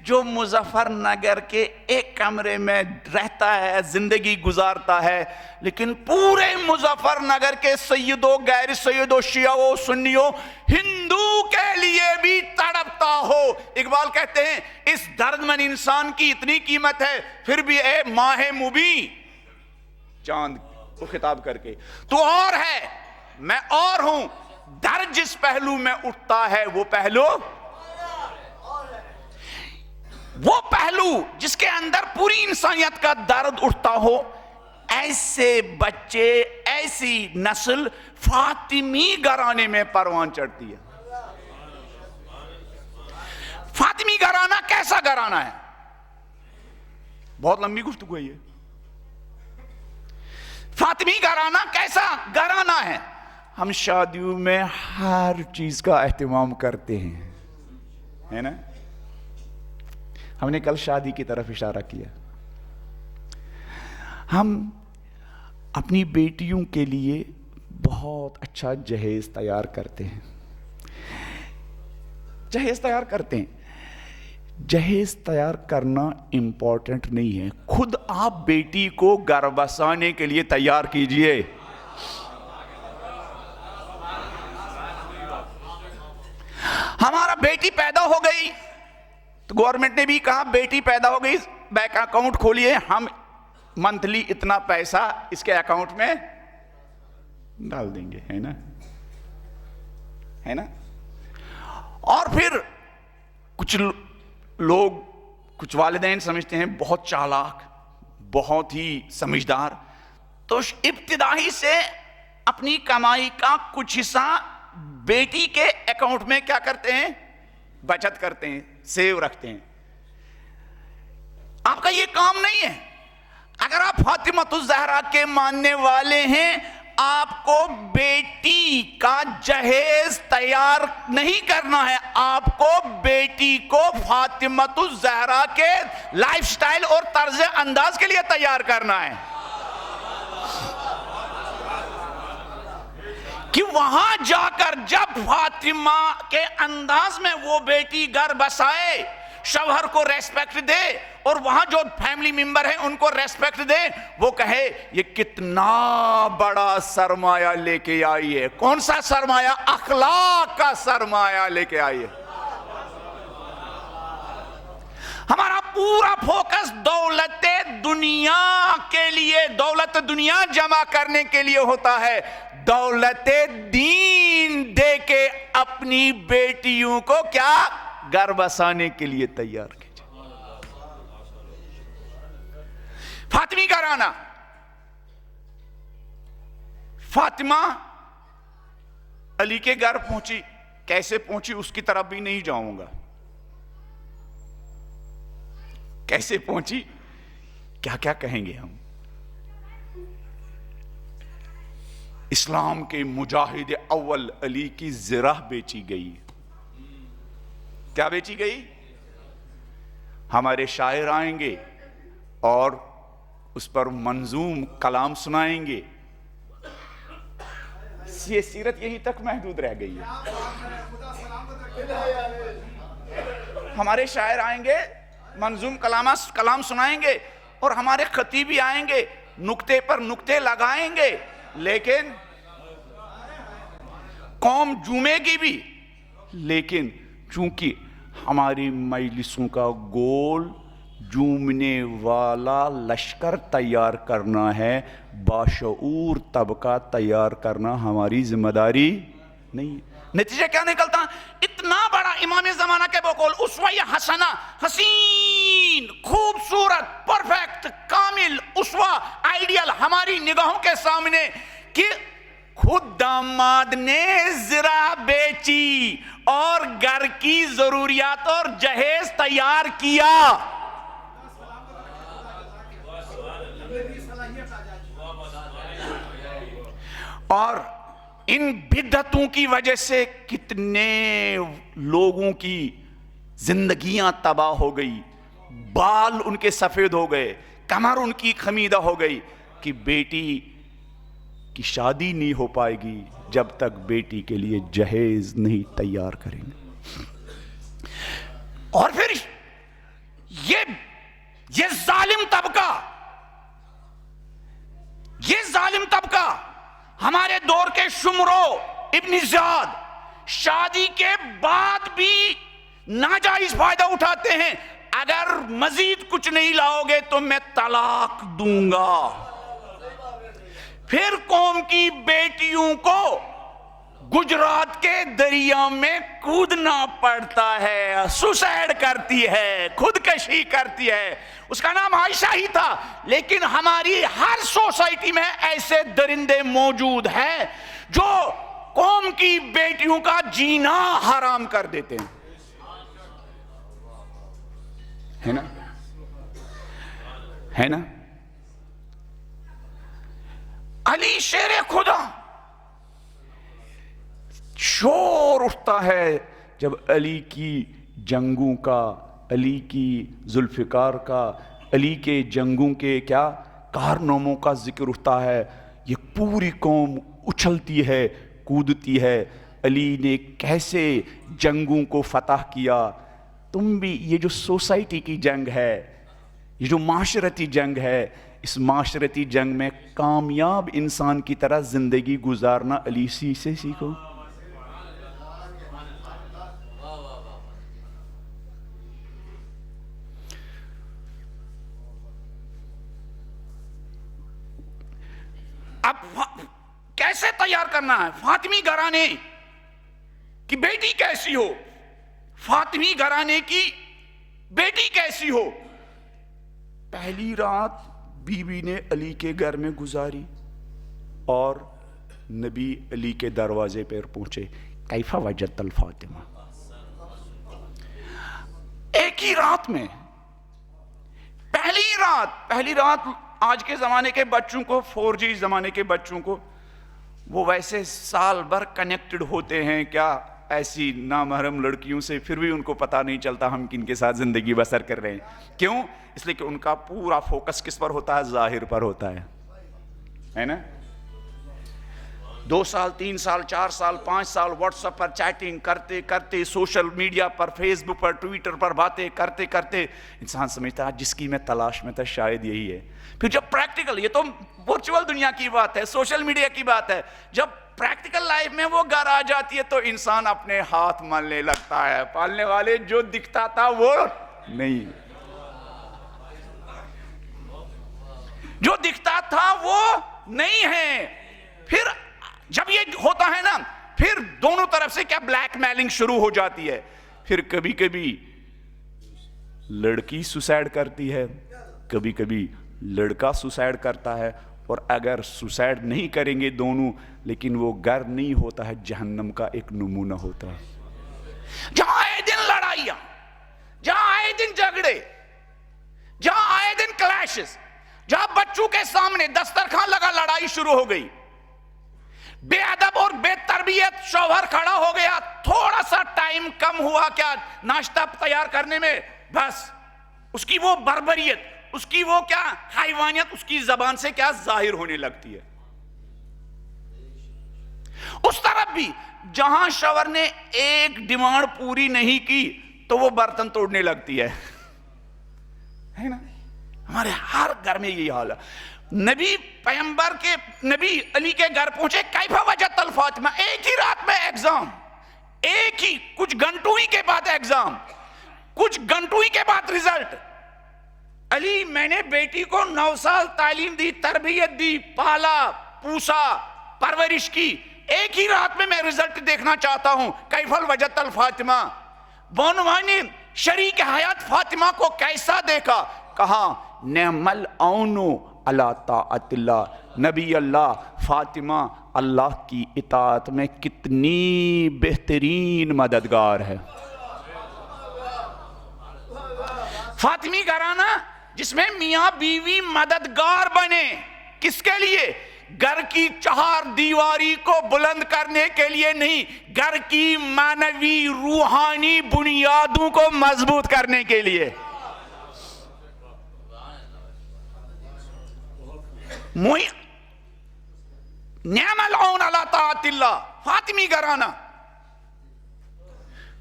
جو مظفر نگر کے ایک کمرے میں رہتا ہے، زندگی گزارتا ہے، لیکن پورے مظفر نگر کے سیدوں، غیر سیدوں، شیعوں، سنیوں، ہندو کے لیے بھی تڑپتا ہو۔ اقبال کہتے ہیں اس درد مند انسان کی اتنی قیمت ہے، پھر بھی اے ماہ مبین، چاند کو خطاب کر کے، تو اور ہے میں اور ہوں، درد جس پہلو میں اٹھتا ہے وہ پہلو جس کے اندر پوری انسانیت کا درد اٹھتا ہو۔ ایسے بچے، ایسی نسل فاطمی گھرانے میں پروان چڑھتی ہے۔ فاطمی گھرانہ کیسا گھرانہ ہے؟ بہت لمبی گفتگو ہے یہ۔ فاطمی گھرانہ کیسا گھرانہ ہے؟ ہم شادیوں میں ہر چیز کا اہتمام کرتے ہیں، ہے نا؟ ہم نے کل شادی کی طرف اشارہ کیا۔ ہم اپنی بیٹیوں کے لیے بہت اچھا جہیز تیار کرتے ہیں۔ جہیز تیار کرنا امپورٹنٹ نہیں ہے، خود آپ بیٹی کو گھر بسانے کے لیے تیار کیجئے۔ ہمارا بیٹی پیدا ہو گئی تو گورنمنٹ نے بھی کہا بیٹی پیدا ہو گئی بینک اکاؤنٹ کھولیے، ہم منتھلی اتنا پیسہ اس کے اکاؤنٹ میں ڈال دیں گے، ہے نا؟ اور پھر کچھ لوگ، کچھ والدین سمجھتے ہیں بہت چالاک، بہت ہی سمجھدار، تو ابتدائی سے اپنی کمائی کا کچھ حصہ بیٹی کے اکاؤنٹ میں کیا کرتے ہیں؟ بچت کرتے ہیں، سیو رکھتے ہیں۔ آپ کا یہ کام نہیں ہے۔ اگر آپ فاطمہ الزہرا کے ماننے والے ہیں، آپ کو بیٹی کا جہیز تیار نہیں کرنا ہے، آپ کو بیٹی کو فاطمۃ الزہرا کے لائف سٹائل اور طرز انداز کے لیے تیار کرنا ہے، کہ وہاں جا کر جب فاطمہ کے انداز میں وہ بیٹی گھر بسائے، شوہر کو ریسپیکٹ دے، اور وہاں جو فیملی ممبر ہیں ان کو ریسپیکٹ دے، وہ کہے یہ کتنا بڑا سرمایہ لے کے آئی ہے۔ کون سا سرمایہ؟ اخلاق کا سرمایہ لے کے آئی ہے۔ ہمارا پورا فوکس دولت دنیا کے لیے، دولت دنیا جمع کرنے کے لیے ہوتا ہے، دولت دین دے کے اپنی بیٹیوں کو کیا گھر بسانے کے لیے تیار کیجئے۔ فاطمی گھرانہ، فاطمہ علی کے گھر پہنچی، کیسے پہنچی اس کی طرف بھی نہیں جاؤں گا، کیسے پہنچی، کیا کیا کہیں گے ہم۔ اسلام کے مجاہد اول علی کی زرہ بیچی گئی۔ کیا بیچی گئی؟ ہمارے شاعر آئیں گے اور اس پر منظوم کلام سنائیں گے۔ یہ سیرت یہیں تک محدود رہ گئی ہے۔ ہمارے شاعر آئیں گے، منظوم کلام سنائیں گے، اور ہمارے خطیبی آئیں گے، نکتے پر نکتے لگائیں گے، لیکن قوم جومے گی بھی۔ لیکن چونکہ ہماری مجلسوں کا گول جومنے والا لشکر تیار کرنا ہے، باشعور طبقہ تیار کرنا ہماری ذمہ داری نہیں۔ نتیجہ کیا نکلتا؟ اتنا بڑا امام زمانہ کے بقول اسوہ حسنہ، حسین، خوبصورت، پرفیکٹ، کامل اسوہ، آئیڈیل ہماری نگاہوں کے سامنے، کہ خود داماد نے زرہ بیچی اور گھر کی ضروریات اور جہیز تیار کیا۔ اور ان بدعتوں کی وجہ سے کتنے لوگوں کی زندگیاں تباہ ہو گئی، بال ان کے سفید ہو گئے، کمر ان کی خمیدہ ہو گئی، کہ بیٹی کی شادی نہیں ہو پائے گی جب تک بیٹی کے لیے جہیز نہیں تیار کریں گے۔ اور پھر یہ ظالم طبقہ ہمارے دور کے شمرو ابن زیاد شادی کے بعد بھی ناجائز فائدہ اٹھاتے ہیں، اگر مزید کچھ نہیں لاؤ گے تو میں طلاق دوں گا۔ پھر قوم کی بیٹیوں کو گجرات کے دریا میں کودنا پڑتا ہے، سوسائڈ کرتی ہے، خودکشی کرتی ہے۔ اس کا نام عائشہ ہی تھا، لیکن ہماری ہر سوسائٹی میں ایسے درندے موجود ہیں جو قوم کی بیٹیوں کا جینا حرام کر دیتے ہیں، ہے نا؟ ہے نا؟ علی شیر خدا، شور اٹھتا ہے جب علی کی جنگوں کا، علی کی ذوالفقار کا، علی کے جنگوں کے کیا کارناموں کا ذکر اٹھتا ہے، یہ پوری قوم اچھلتی ہے، کودتی ہے، علی نے کیسے جنگوں کو فتح کیا۔ تم بھی یہ جو سوسائٹی کی جنگ ہے، یہ جو معاشرتی جنگ ہے، اس معاشرتی جنگ میں کامیاب انسان کی طرح زندگی گزارنا علی سے سیکھو۔ اب کیسے تیار کرنا ہے؟ فاطمی گھرانے کی بیٹی کیسی ہو، فاطمی گھرانے کی بیٹی کیسی ہو۔ پہلی رات بیوی نے علی کے گھر میں گزاری اور نبی علی کے دروازے پر پہنچے، کیف وجدت الفاطمہ، ایک ہی رات میں، پہلی رات۔ آج کے زمانے کے بچوں کو، 4G زمانے کے بچوں کو وہ ویسے سال بھر کنیکٹڈ ہوتے ہیں کیا ایسی نامحرم لڑکیوں سے، پھر بھی ان کو پتہ نہیں چلتا ہم کن کے ساتھ زندگی بسر کر رہے ہیں. کیوں؟ اس لیے کہ ان کا پورا فوکس کس پر ہوتا ہے؟ ظاہر پر ہوتا ہے نا. 2 سال 3 سال 4 سال 5 سال واٹس ایپ پر چیٹنگ کرتے کرتے، سوشل میڈیا پر، فیس بک پر، ٹویٹر پر باتیں کرتے کرتے انسان سمجھتا ہے جس کی میں تلاش میں تھا شاید یہی ہے. پھر جب پریکٹیکل، یہ تو ورچوئل دنیا کی بات ہے، سوشل میڈیا کی بات ہے، جب پریکٹیکل لائف میں وہ گھر آ جاتی ہے تو انسان اپنے ہاتھ ملنے لگتا ہے. پالنے والے جو دکھتا تھا وہ نہیں، جو دکھتا تھا وہ نہیں ہے. پھر جب یہ ہوتا ہے نا، پھر دونوں طرف سے کیا بلیک میلنگ شروع ہو جاتی ہے. پھر کبھی کبھی لڑکی سوسائڈ کرتی ہے، کبھی کبھی لڑکا سوسائڈ کرتا ہے. اور اگر سوسائڈ نہیں کریں گے دونوں، لیکن وہ گھر نہیں ہوتا ہے، جہنم کا ایک نمونہ ہوتا ہے، جہاں آئے دن لڑائیاں، جہاں آئے دن جھگڑے، جہاں آئے دن کلیشز، جہاں بچوں کے سامنے دسترخوان لگا لڑائی شروع ہو گئی، بے ادب اور بے تربیت شوہر کھڑا ہو گیا، تھوڑا سا ٹائم کم ہوا کیا ناشتہ تیار کرنے میں، بس اس کی وہ بربریت، اس کی وہ کیا حیوانیت اس کی زبان سے کیا ظاہر ہونے لگتی ہے. اس طرف بھی جہاں شوہر نے ایک ڈیمانڈ پوری نہیں کی تو وہ برتن توڑنے لگتی ہے نا. ہمارے ہر گھر میں یہی حال ہے. نبی پیغمبر کے نبی علی کے گھر پہنچے، کیف وجدت الفاطمہ، ایک ہی رات میں ایگزام، ایک ہی کچھ گھنٹوں ہی کے بعد ایگزام، کچھ گھنٹوں ہی کے بعد رزلٹ. علی میں نے بیٹی کو 9 سال تعلیم دی، تربیت دی، پالا پوسا پرورش کی، ایک ہی رات میں رزلٹ دیکھنا چاہتا ہوں. کیف وجدت الفاطمہ، بانوان نے شریک حیات فاطمہ کو کیسا دیکھا؟ کہا نعم العون علی طاعت اللہ، نبی اللہ فاطمہ اللہ کی اطاعت میں کتنی بہترین مددگار ہے. فاطمی گھرانہ جس میں میاں بیوی مددگار بنے، کس کے لیے؟ گھر کی 4 دیواری کو بلند کرنے کے لیے نہیں، گھر کی معنوی روحانی بنیادوں کو مضبوط کرنے کے لیے. نعم العون علی طاعت اللہ. فاطمی گھرانہ،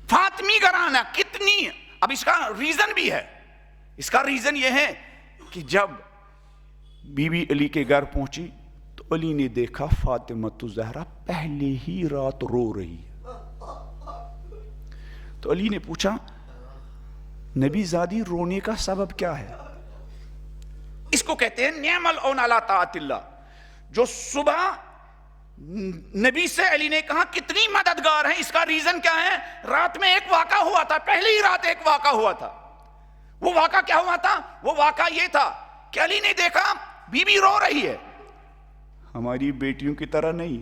فاطمی گھرانہ کتنی، اب اس کا ریزن بھی ہے. اس کا ریزن یہ ہے کہ جب بی بی علی کے گھر پہنچی تو علی نے دیکھا فاطمہ الزہرا پہلے ہی رات رو رہی ہے. تو علی نے پوچھا نبی زادی رونے کا سبب کیا ہے؟ اس کو کہتے ہیں نعم العون علی طاعت اللہ. جو صبح نبی سے علی نے کہا کتنی مددگار ہیں، اس کا ریزن کیا ہے؟ رات میں ایک واقعہ ہوا تھا، پہلی ہی رات ایک واقعہ ہوا تھا. وہ واقعہ کیا ہوا تھا؟ وہ واقعہ یہ تھا کہ علی نے دیکھا بی بی رو رہی ہے. ہماری بیٹیوں کی طرح نہیں،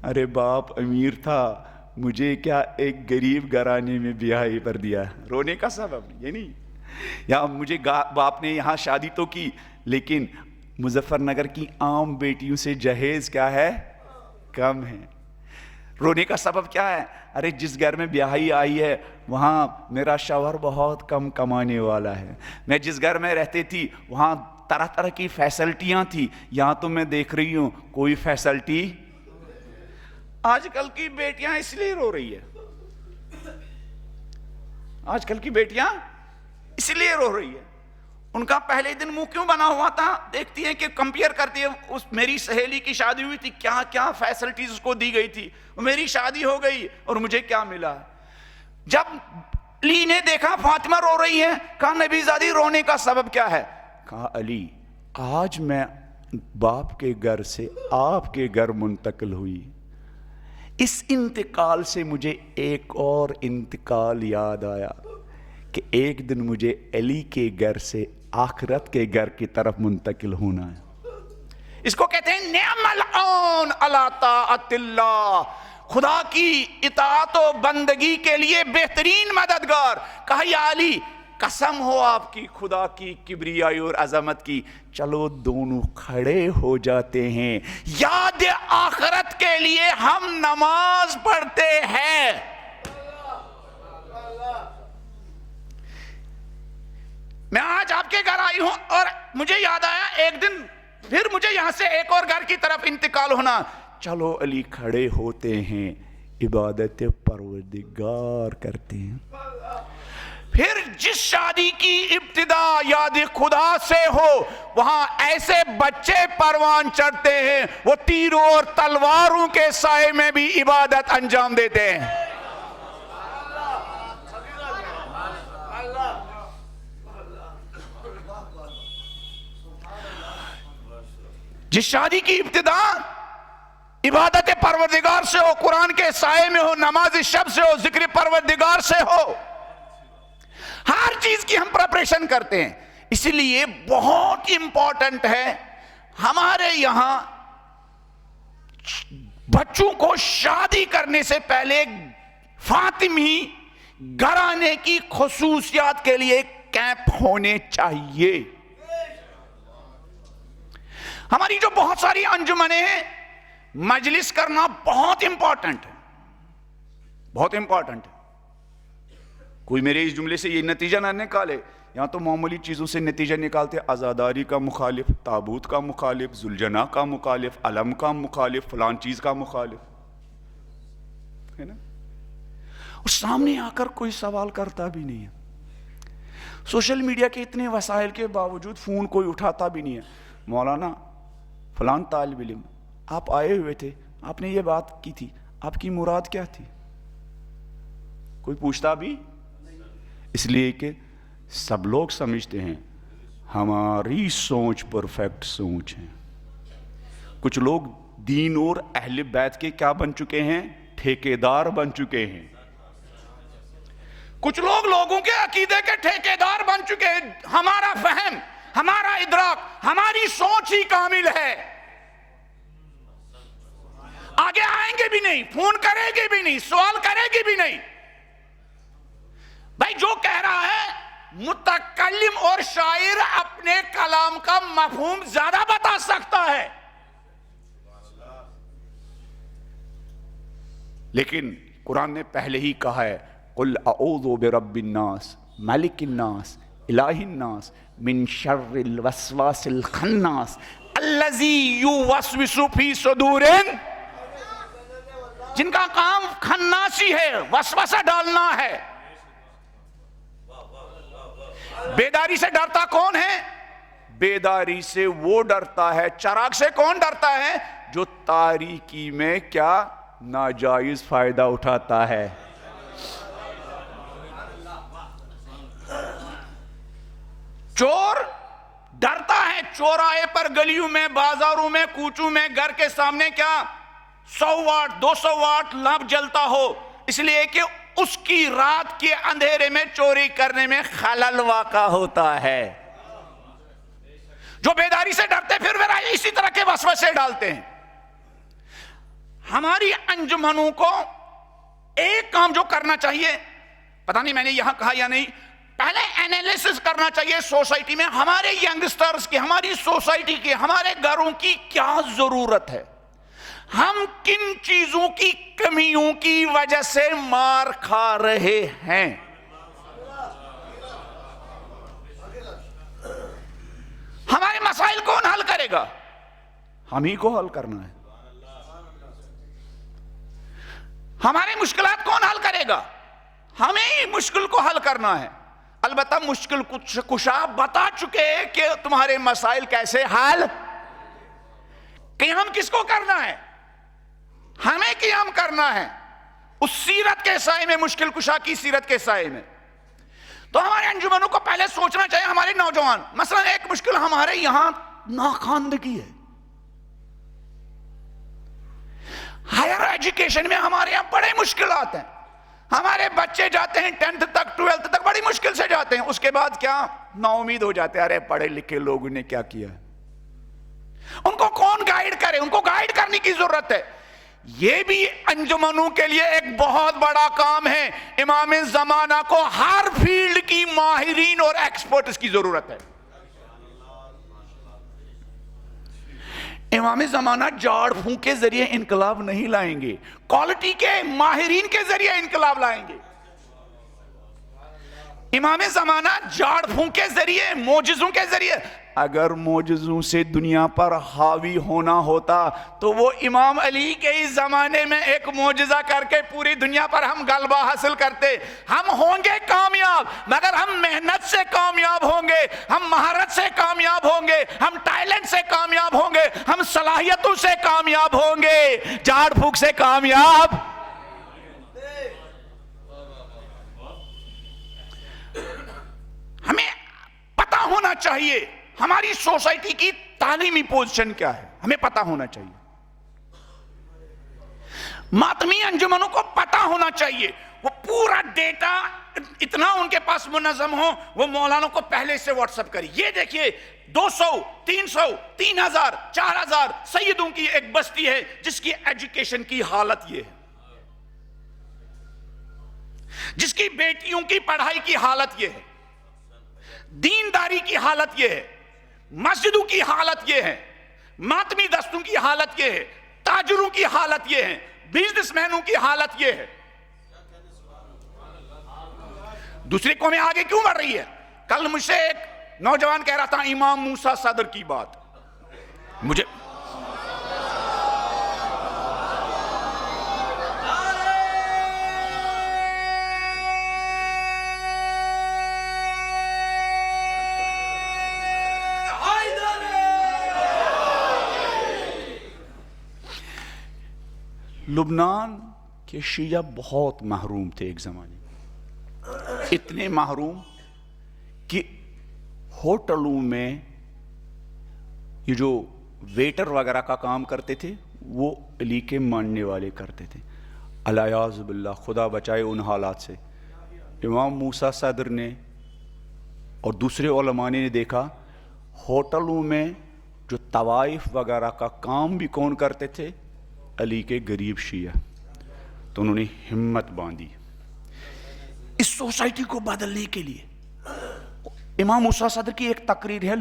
ارے باپ امیر تھا، مجھے کیا ایک غریب گھرانے میں بیاہی پر دیا. رونے کا سبب یہ نہیں، یا مجھے باپ نے یہاں شادی تو کی لیکن مظفر نگر کی عام بیٹیوں سے جہیز کیا ہے؟ کم ہے. رونے کا سبب کیا ہے؟ ارے جس گھر میں بیاہی آئی ہے وہاں میرا شوہر بہت کم کمانے والا ہے. میں جس گھر میں رہتی تھی وہاں طرح طرح کی فیسلٹیاں تھی، یہاں تو میں دیکھ رہی ہوں کوئی فیسلٹی. آج کل کی بیٹیاں اس لیے رو رہی ہے، آج کل کی بیٹیاں اس لیے رو رہی ہے. ان کا پہلے دن منہ کیوں بنا ہوا تھا؟ دیکھتی ہیں کہ کمپیئر کرتی ہے، اس میری سہیلی کی شادی ہوئی تھی، کیا کیا فیسلٹیز اس کو دی گئی تھی، میری شادی ہو گئی اور مجھے کیا ملا. جب علی نے دیکھا فاطمہ رو رہی ہے، کہا نبی زادی رونے کا سبب کیا ہے؟ کہا علی آج میں باپ کے گھر سے آپ کے گھر منتقل ہوئی، اس انتقال سے مجھے ایک اور انتقال یاد آیا کہ ایک دن مجھے علی کے گھر سے آخرت کے گھر کی طرف منتقل ہونا ہے. اس کو کہتے ہیں نعم العون علی طاعت اللہ، خدا کی اطاعت و بندگی کے لیے بہترین مددگار. کہا یا علی قسم ہو آپ کی خدا کی کبریائی اور عظمت کی، چلو دونوں کھڑے ہو جاتے ہیں، یاد آخرت کے لیے ہم نماز پڑھتے ہیں۔ میں آج آپ کے گھر آئی ہوں اور مجھے یاد آیا ایک دن پھر مجھے یہاں سے ایک اور گھر کی طرف انتقال ہونا، چلو علی کھڑے ہوتے ہیں، عبادت پروردگار کرتے ہیں۔ پھر جس شادی کی ابتدا یاد خدا سے ہو، وہاں ایسے بچے پروان چڑھتے ہیں، وہ تیروں اور تلواروں کے سائے میں بھی عبادت انجام دیتے ہیں۔ جس شادی کی ابتدا عبادت پروردگار سے ہو، قرآن کے سائے میں ہو، نماز شب سے ہو، ذکر پروردگار سے ہو، ہر چیز کی ہم پریپریشن کرتے ہیں۔ اس لیے بہت امپورٹنٹ ہے ہمارے یہاں بچوں کو شادی کرنے سے پہلے فاطمی گھرانے کی خصوصیات کے لیے کیمپ ہونے چاہیے۔ ہماری جو بہت ساری انجمنیں ہیں، مجلس کرنا بہت امپورٹنٹ ہے، بہت امپورٹنٹ ہے۔ کوئی میرے اس جملے سے یہ نتیجہ نہ نکالے، یہاں تو معمولی چیزوں سے نتیجہ نکالتے، عزاداری کا مخالف، تابوت کا مخالف، ذوالجناح کا مخالف، علم کا مخالف، فلان چیز کا مخالف ہے نا، اور سامنے آ کر کوئی سوال کرتا بھی نہیں ہے۔ سوشل میڈیا کے اتنے وسائل کے باوجود فون کوئی اٹھاتا بھی نہیں ہے۔ مولانا فلان طالب علم، آپ آئے ہوئے تھے، آپ نے یہ بات کی تھی، آپ کی مراد کیا تھی؟ کوئی پوچھتا بھی؟ اس لیے کہ سب لوگ سمجھتے ہیں ہماری سوچ پرفیکٹ سوچ ہے۔ کچھ لوگ دین اور اہل بیت کے کیا بن چکے ہیں؟ ٹھیکیدار بن چکے ہیں۔ کچھ لوگ لوگوں کے عقیدے کے ٹھیکیدار بن چکے ہیں۔ ہمارا فہم، ہمارا ادراک، ہماری سوچ ہی کامل ہے، آگے آئیں گے بھی نہیں، فون کرے گے بھی نہیں، سوال کرے گی بھی نہیں۔ بھائی جو کہہ رہا ہے متکلم اور شاعر اپنے کلام کا مفہوم زیادہ بتا سکتا ہے، لیکن قرآن نے پہلے ہی کہا ہے قل اعوذ برب الناس ملک الناس الہ الناس من شر الوسواس الخناس الذی یوسوس فی صدور، جن کا کام خناسی ہے، وسوسہ ڈالنا ہے۔ بیداری سے ڈرتا کون ہے؟ بیداری سے وہ ڈرتا ہے، چراغ سے کون ڈرتا ہے؟ جو تاریکی میں کیا ناجائز فائدہ اٹھاتا ہے۔ چور ڈرتا ہے چوراہے پر، گلیوں میں، بازاروں میں، کوچوں میں، گھر کے سامنے کیا 100 واٹ 200 واٹ لمپ جلتا ہو، اس لیے کہ اس کی رات کے اندھیرے میں چوری کرنے میں خلل واقع ہوتا ہے۔ جو بیداری سے ڈرتے پھر اسی طرح کے وسوسے ڈالتے ہیں۔ ہماری انجمنوں کو ایک کام جو کرنا چاہیے، پتہ نہیں میں نے یہاں کہا یا نہیں، پہلے انالیسس کرنا چاہیے سوسائٹی میں ہمارے ینگسٹرز کی، ہماری سوسائٹی کی، ہمارے گھروں کی کیا ضرورت ہے، ہم کن چیزوں کی کمیوں کی وجہ سے مار کھا رہے ہیں۔ ہمارے مسائل کون حل کرے گا؟ ہم ہی کو حل کرنا ہے۔ ہماری مشکلات کون حل کرے گا؟ ہمیں ہی مشکل کو حل کرنا ہے۔ البتہ مشکل کشا بتا چکے کہ تمہارے مسائل کیسے حل، قیام کس کو کرنا ہے؟ ہمیں قیام کرنا ہے اس سیرت کے سائے میں، مشکل کشا کی سیرت کے سائے میں۔ تو ہمارے انجمنوں کو پہلے سوچنا چاہیے، ہمارے نوجوان، مثلا ایک مشکل ہمارے یہاں ناخواندگی ہے۔ ہائر ایجوکیشن میں ہمارے یہاں بڑے مشکلات ہیں، ہمارے بچے جاتے ہیں 10th تک 12th تک بڑی مشکل سے جاتے ہیں، اس کے بعد کیا نا امید ہو جاتے ہیں، ارے پڑھے لکھے لوگوں نے کیا کیا ہے۔ ان کو کون گائیڈ کرے؟ ان کو گائیڈ کرنے کی ضرورت ہے۔ یہ بھی انجمنوں کے لیے ایک بہت بڑا کام ہے. امام زمانہ کو ہر فیلڈ کی ماہرین اور ایکسپرٹس کی ضرورت ہے. امام زمانہ جھاڑ پھونک کے ذریعے انقلاب نہیں لائیں گے، کوالٹی کے ماہرین کے ذریعے انقلاب لائیں گے. امام زمانہ جھاڑ پھونک کے ذریعے، معجزوں کے ذریعے. اگر معجزوں سے دنیا پر حاوی ہونا ہوتا تو وہ امام علی کے ہی زمانے میں ایک معجزہ کر کے پوری دنیا پر ہم غلبہ حاصل کرتے. ہم ہوں گے کامیاب، مگر ہم محنت سے کامیاب ہوں گے، ہم مہارت سے کامیاب ہوں گے، ہم ٹیلنٹ سے کامیاب ہوں گے، ہم صلاحیتوں سے کامیاب ہوں گے، جھاڑ پھونک سے کامیاب. ہمیں پتہ ہونا چاہیے ہماری سوسائٹی کی تعلیمی پوزیشن کیا ہے، ہمیں پتہ ہونا چاہیے. ماتمی انجمنوں کو پتہ ہونا چاہیے. وہ پورا ڈیٹا اتنا ان کے پاس منظم ہو، وہ مولانا کو پہلے سے واٹس ایپ کری. یہ دیکھیے 200 300 3000 4000 سیدوں کی ایک بستی ہے جس کی ایجوکیشن کی حالت یہ ہے، جس کی بیٹیوں کی پڑھائی کی حالت یہ ہے، دینداری کی حالت یہ ہے، مسجدوں کی حالت یہ ہے، ماتمی دستوں کی حالت یہ ہے، تاجروں کی حالت یہ ہے، بزنس مینوں کی حالت یہ ہے. دوسری قومیں آگے کیوں بڑھ رہی ہے؟ کل مجھ سے ایک نوجوان کہہ رہا تھا امام موسیٰ صدر کی بات. مجھے لبنان کے شیعہ بہت محروم تھے ایک زمانے میں، اتنے محروم کہ ہوٹلوں میں یہ جو ویٹر وغیرہ کا کام کرتے تھے وہ علی کے ماننے والے کرتے تھے. الیاذ باللہ، خدا بچائے ان حالات سے. امام موسیٰ صدر نے اور دوسرے علماء نے دیکھا ہوٹلوں میں جو طوائف وغیرہ کا کام بھی کون کرتے تھے؟ علی کے غریب شیعہ. تو انہوں نے ہمت باندھی اس سوسائٹی کو بدلنے کے لیے. امام موسیٰ صدر کی ایک تقریر ہے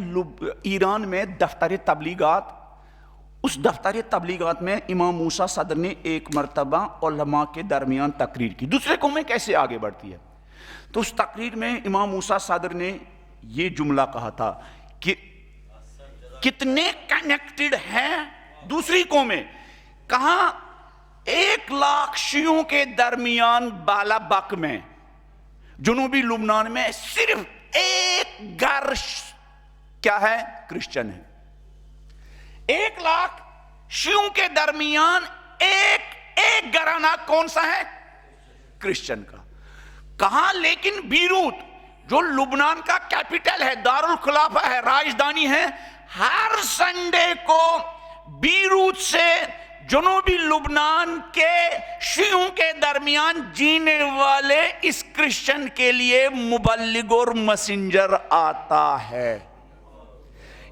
ایران میں دفتر تبلیغات. اس دفتر تبلیغات میں امام موسیٰ صدر نے ایک مرتبہ علماء کے درمیان تقریر کی، دوسرے قومیں کیسے آگے بڑھتی ہے. تو اس تقریر میں امام موسیٰ صدر نے یہ جملہ کہا تھا کہ کتنے کنیکٹڈ ہیں دوسری قومیں. کہاں 1,00,000 شیعوں کے درمیان بالا بک میں جنوبی لبنان میں صرف ایک گھر کیا ہے؟ کرسچن ہے. 1,00,000 شیعوں کے درمیان ایک گھرانہ کون سا ہے؟ کرسچن کا. کہاں؟ لیکن بیروت جو لبنان کا کیپٹل ہے، دارالخلافہ ہے، راجدھانی ہے، ہر سنڈے کو بیروت سے جنوبی لبنان کے شیعوں کے درمیان جینے والے اس کرسچن کے لیے مبلغ اور مسنجر آتا ہے.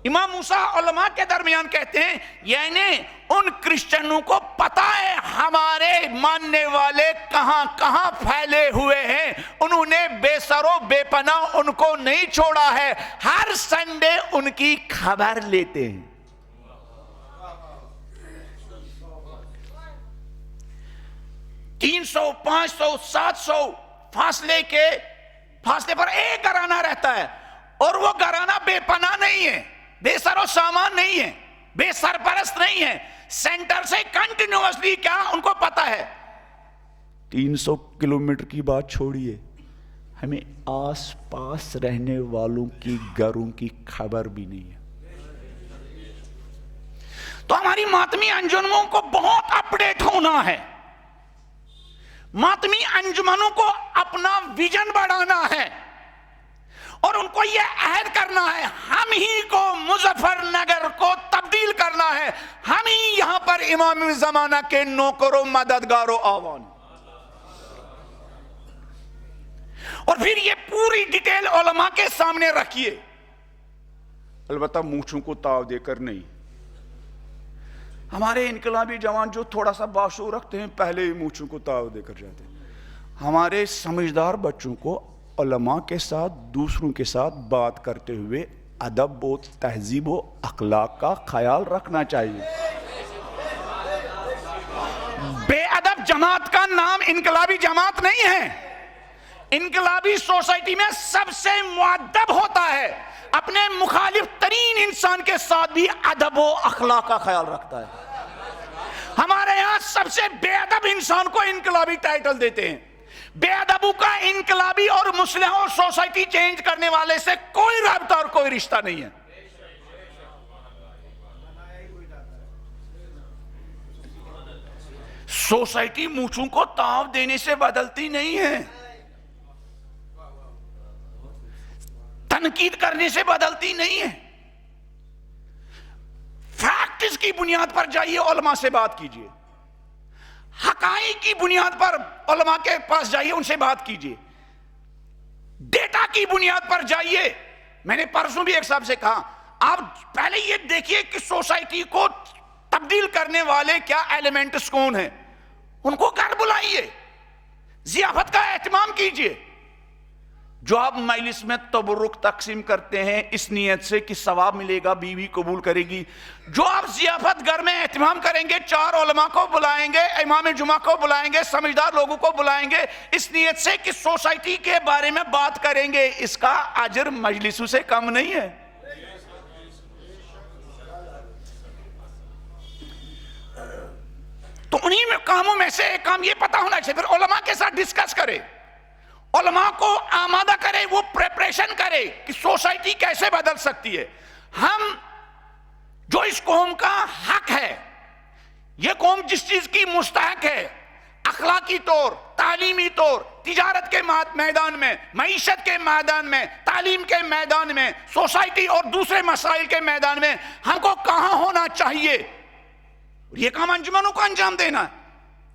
امام موسیٰ علماء کے درمیان کہتے ہیں یعنی ان کرسچنوں کو پتا ہے ہمارے ماننے والے کہاں کہاں پھیلے ہوئے ہیں، انہوں نے بے سر و بے پناہ ان کو نہیں چھوڑا ہے، ہر سنڈے ان کی خبر لیتے ہیں. 300 500 700 فاصلے پر ایک گھرانہ رہتا ہے، اور وہ گھرانہ بے پناہ نہیں ہے، بے سر و سامان نہیں ہے، بے سرپرست نہیں ہے، سینٹر سے کنٹینیوسلی کیا ان کو پتا ہے. 300 کلومیٹر کی بات چھوڑیے، ہمیں آس پاس رہنے والوں کی گھروں کی خبر بھی نہیں ہے. تو ہماری ماتمی انجمنوں کو بہت اپڈیٹ ہونا ہے، ماتمی انجمنوں کو اپنا ویژن بڑھانا ہے، اور ان کو یہ عہد کرنا ہے ہم ہی کو مظفر نگر کو تبدیل کرنا ہے، ہم ہی یہاں پر امام زمانہ کے نوکر و مددگار و آوان. اور پھر یہ پوری ڈیٹیل علماء کے سامنے رکھیے، البتہ مونچھوں کو تاو دے کر نہیں. ہمارے انقلابی جوان جو تھوڑا سا باشعور رکھتے ہیں پہلے ہی مونچھوں کو تاو دے کر جاتے ہیں. ہمارے سمجھدار بچوں کو علماء کے ساتھ دوسروں کے ساتھ بات کرتے ہوئے ادب و تہذیب و اخلاق کا خیال رکھنا چاہیے. بے ادب جماعت کا نام انقلابی جماعت نہیں ہے. انقلابی سوسائٹی میں سب سے مؤدب ہوتا ہے، اپنے مخالف ترین انسان کے ساتھ بھی ادب و اخلاق کا خیال رکھتا ہے. ہمارے یہاں سب سے بے ادب انسان کو انقلابی ٹائٹل دیتے ہیں. بے ادبوں کا انقلابی اور مسلح اور سوسائٹی چینج کرنے والے سے کوئی رابطہ اور کوئی رشتہ نہیں ہے. سوسائٹی مونچھوں کو تاو دینے سے بدلتی نہیں ہے، تنقید کرنے سے بدلتی نہیں ہے. فیکٹس کی بنیاد پر جائیے، علماء سے بات کیجئے. حقائق کی بنیاد پر علماء کے پاس جائیے، ان سے بات کیجئے. ڈیٹا کی بنیاد پر جائیے. میں نے پرسوں بھی ایک صاحب سے کہا، آپ پہلے یہ دیکھیے کہ سوسائٹی کو تبدیل کرنے والے کیا ایلیمنٹس کون ہیں، ان کو گھر بلائیے، ضیافت کا اہتمام کیجئے. جو آپ مجلس میں تبرک تقسیم کرتے ہیں اس نیت سے کہ ثواب ملے گا، بیوی قبول کرے گی. جو آپ ضیافت گھر میں اہتمام کریں گے، 4 علماء کو بلائیں گے، امام جمعہ کو بلائیں گے، سمجھدار لوگوں کو بلائیں گے اس نیت سے کہ سوسائٹی کے بارے میں بات کریں گے، اس کا اجر مجلسوں سے کم نہیں ہے. تو انہی کاموں میں سے ایک کام یہ پتا ہونا چاہیے، پھر علماء کے ساتھ ڈسکس کرے، علماء کو آمادہ کرے، وہ پریپریشن کرے کہ سوسائٹی کیسے بدل سکتی ہے. ہم جو اس قوم کا حق ہے، یہ قوم جس چیز کی مستحق ہے، اخلاقی طور، تعلیمی طور، تجارت کے میدان میں، معیشت کے میدان میں، تعلیم کے میدان میں، سوسائٹی اور دوسرے مسائل کے میدان میں ہم کو کہاں ہونا چاہیے، یہ کام انجمنوں کو انجام دینا ہے.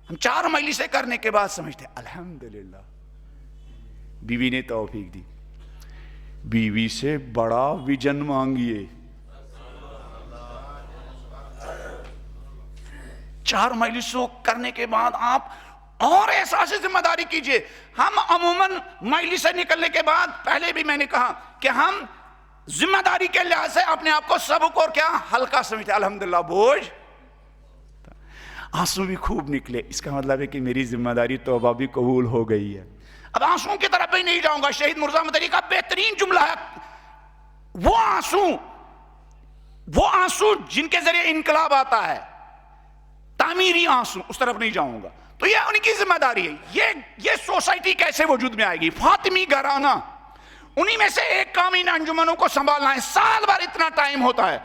ہم 4 مجلسیں کرنے کے بعد سمجھتے ہیں الحمدللہ بیوی نے توفیق دی. بیوی سے بڑا ویژن مانگیے. 4 مجلسوں کرنے کے بعد آپ اور احساس ذمہ داری کیجئے. ہم عموماً مجلس سے نکلنے کے بعد، پہلے بھی میں نے کہا کہ ہم ذمہ داری کے لحاظ سے اپنے آپ کو سبک اور کیا ہلکا سمجھتے ہیں. الحمدللہ بوجھ آنسو بھی خوب نکلے، اس کا مطلب ہے کہ میری ذمہ داری توبہ بھی قبول ہو گئی ہے. اب آنسوں کی طرف بھی نہیں جاؤں گا. شہید مرزا مدنی کا بہترین جملہ ہے، وہ آنسو جن کے ذریعے انقلاب آتا ہے، تعمیری آنسو، اس طرف نہیں جاؤں گا. تو یہ ان کی ذمہ داری ہے. یہ سوسائٹی کیسے وجود میں آئے گی؟ فاطمی گھرانہ، انہی میں سے ایک کام ان انجمنوں کو سنبھالنا ہے. سال بھر اتنا ٹائم ہوتا ہے.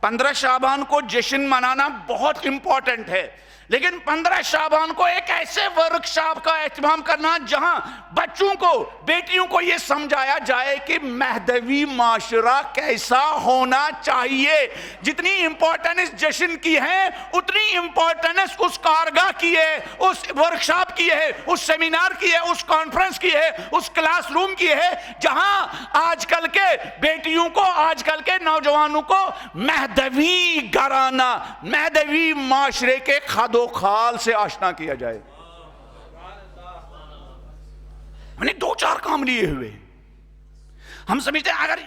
15 شعبان کو جشن منانا بہت امپورٹنٹ ہے، لیکن 15 شعبان کو ایک ایسے ورکشاپ کا اہتمام کرنا جہاں بچوں کو، بیٹیوں کو یہ سمجھایا جائے کہ مہدوی معاشرہ کیسا ہونا چاہیے. جتنی امپورٹنس جشن کی ہے اتنی امپورٹنس اس کارگاہ کی ہے، اس ورکشاپ کی ہے، اس سیمینار کی ہے، اس کانفرنس کی ہے، اس کلاس روم کی ہے، جہاں آج کل کے بیٹیوں کو، آج کل کے نوجوانوں کو مہدوی گھرانہ، مہدوی معاشرے کے خد و خال سے آشنا کیا جائے. ہم نے 2-4 کام لیے ہوئے. ہم سمجھتے ہیں اگر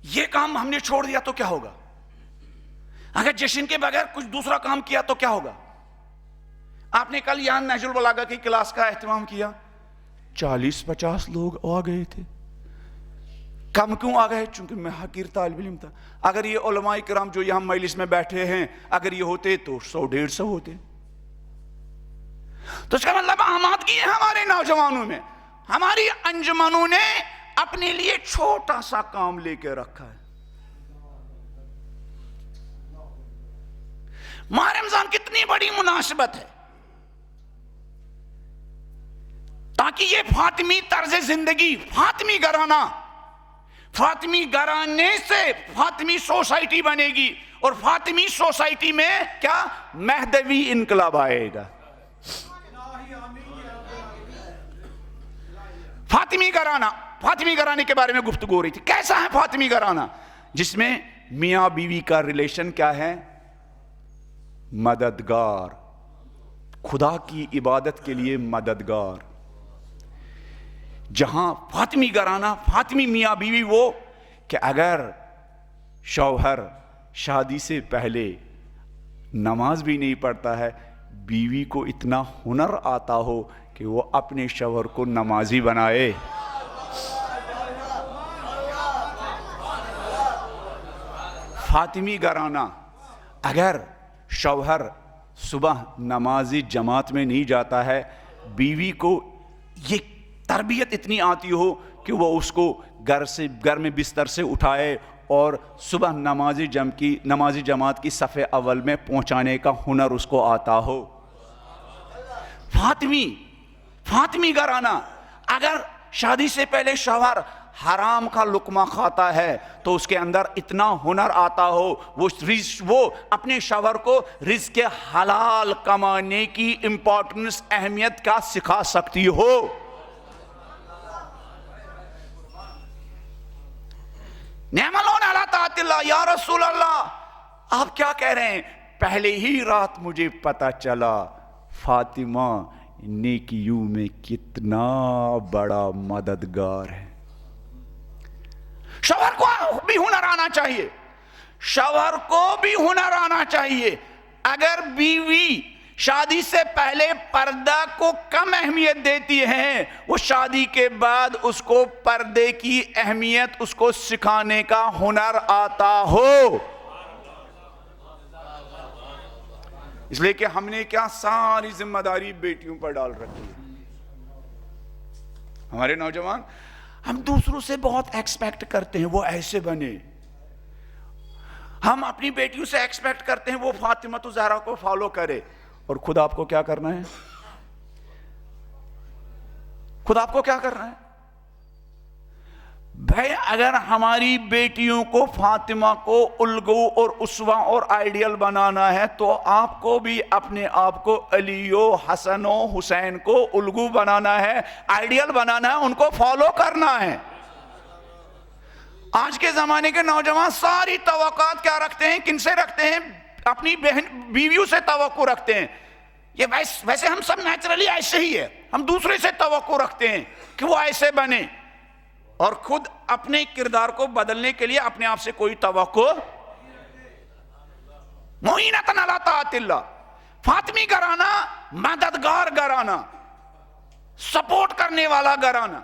یہ کام ہم نے چھوڑ دیا تو کیا ہوگا، اگر جشن کے بغیر کچھ دوسرا کام کیا تو کیا ہوگا. آپ نے کل یہاں نہج البلاغہ کی کلاس کا اہتمام کیا، 40-50 لوگ آ گئے تھے. کم کیوں آ گئے؟ چونکہ میں حقیر طالب علم تھا. اگر یہ علماء کرام جو یہاں مجلس میں بیٹھے ہیں اگر یہ ہوتے تو 100-150 ہوتے. تو اس کا مطلب آمادگی ہے ہمارے نوجوانوں میں. ہماری انجمنوں نے اپنے لیے چھوٹا سا کام لے کے رکھا ہے. ماہ رمضان کتنی بڑی مناسبت ہے تاکہ یہ فاطمی طرز زندگی، فاطمی گھرانہ، فاطمی گھرانے سے فاطمی سوسائٹی بنے گی، اور فاطمی سوسائٹی میں کیا مہدوی انقلاب آئے گا. فاطمی گھرانہ، فاطمی گھرانے کے بارے میں گفتگو ہو رہی تھی. کیسا ہے فاطمی گھرانہ؟ جس میں میاں بیوی کا ریلیشن کیا ہے؟ مددگار، خدا کی عبادت کے لیے مددگار. جہاں فاطمی گھرانہ، فاطمی میاں بیوی وہ کہ اگر شوہر شادی سے پہلے نماز بھی نہیں پڑھتا ہے، بیوی کو اتنا ہنر آتا ہو کہ وہ اپنے شوہر کو نمازی بنائے. فاطمی گھرانہ، اگر شوہر صبح نمازی جماعت میں نہیں جاتا ہے، بیوی کو یہ تربیت اتنی آتی ہو کہ وہ اس کو گھر میں بستر سے اٹھائے اور صبح نمازی جماعت کی صف اول میں پہنچانے کا ہنر اس کو آتا ہو. فاطمی گھرانہ، اگر شادی سے پہلے شوہر حرام کا لقمہ کھاتا ہے تو اس کے اندر اتنا ہنر آتا ہو وہ اپنے شوہر کو رزق حلال کمانے کی امپورٹنس، اہمیت کا سکھا سکتی ہو. نعم العون علی طاعت اللہ. یا رسول اللہ، آپ کیا کہہ رہے ہیں؟ پہلے ہی رات مجھے پتا چلا فاطمہ نیکیوں میں کتنا بڑا مددگار ہے. شوہر کو بھی ہنر آنا چاہیے، شوہر کو بھی ہنر آنا چاہیے. اگر بیوی شادی سے پہلے پردہ کو کم اہمیت دیتی ہے، وہ شادی کے بعد اس کو پردے کی اہمیت اس کو سکھانے کا ہنر آتا ہو. اس لیے کہ ہم نے کیا ساری ذمہ داری بیٹیوں پر ڈال رکھی ہے. ہمارے نوجوان، ہم دوسروں سے بہت ایکسپیکٹ کرتے ہیں وہ ایسے بنے. ہم اپنی بیٹیوں سے ایکسپیکٹ کرتے ہیں وہ فاطمہ الزہرا کو فالو کرے، اور خود آپ کو کیا کرنا ہے؟ خود آپ کو کیا کرنا ہے؟ بھائی اگر ہماری بیٹیوں کو فاطمہ کو الگو اور اسوہ اور آئیڈیل بنانا ہے تو آپ کو بھی اپنے آپ کو علی و حسن و حسین کو الگو بنانا ہے، آئیڈیل بنانا ہے، ان کو فالو کرنا ہے. آج کے زمانے کے نوجوان ساری توقعات کیا رکھتے ہیں؟ کن سے رکھتے ہیں؟ اپنی بیویوں سے توقع رکھتے ہیں. یہ ویسے ہم سب نیچرلی ایسے ہی ہے، ہم دوسرے سے توقع رکھتے ہیں کہ وہ ایسے بنے، اور خود اپنے کردار کو بدلنے کے لیے اپنے آپ سے کوئی توقع. معینۃ علی طاعت اللہ. فاطمی گھرانہ مددگار گھرانہ، سپورٹ کرنے والا گھرانہ،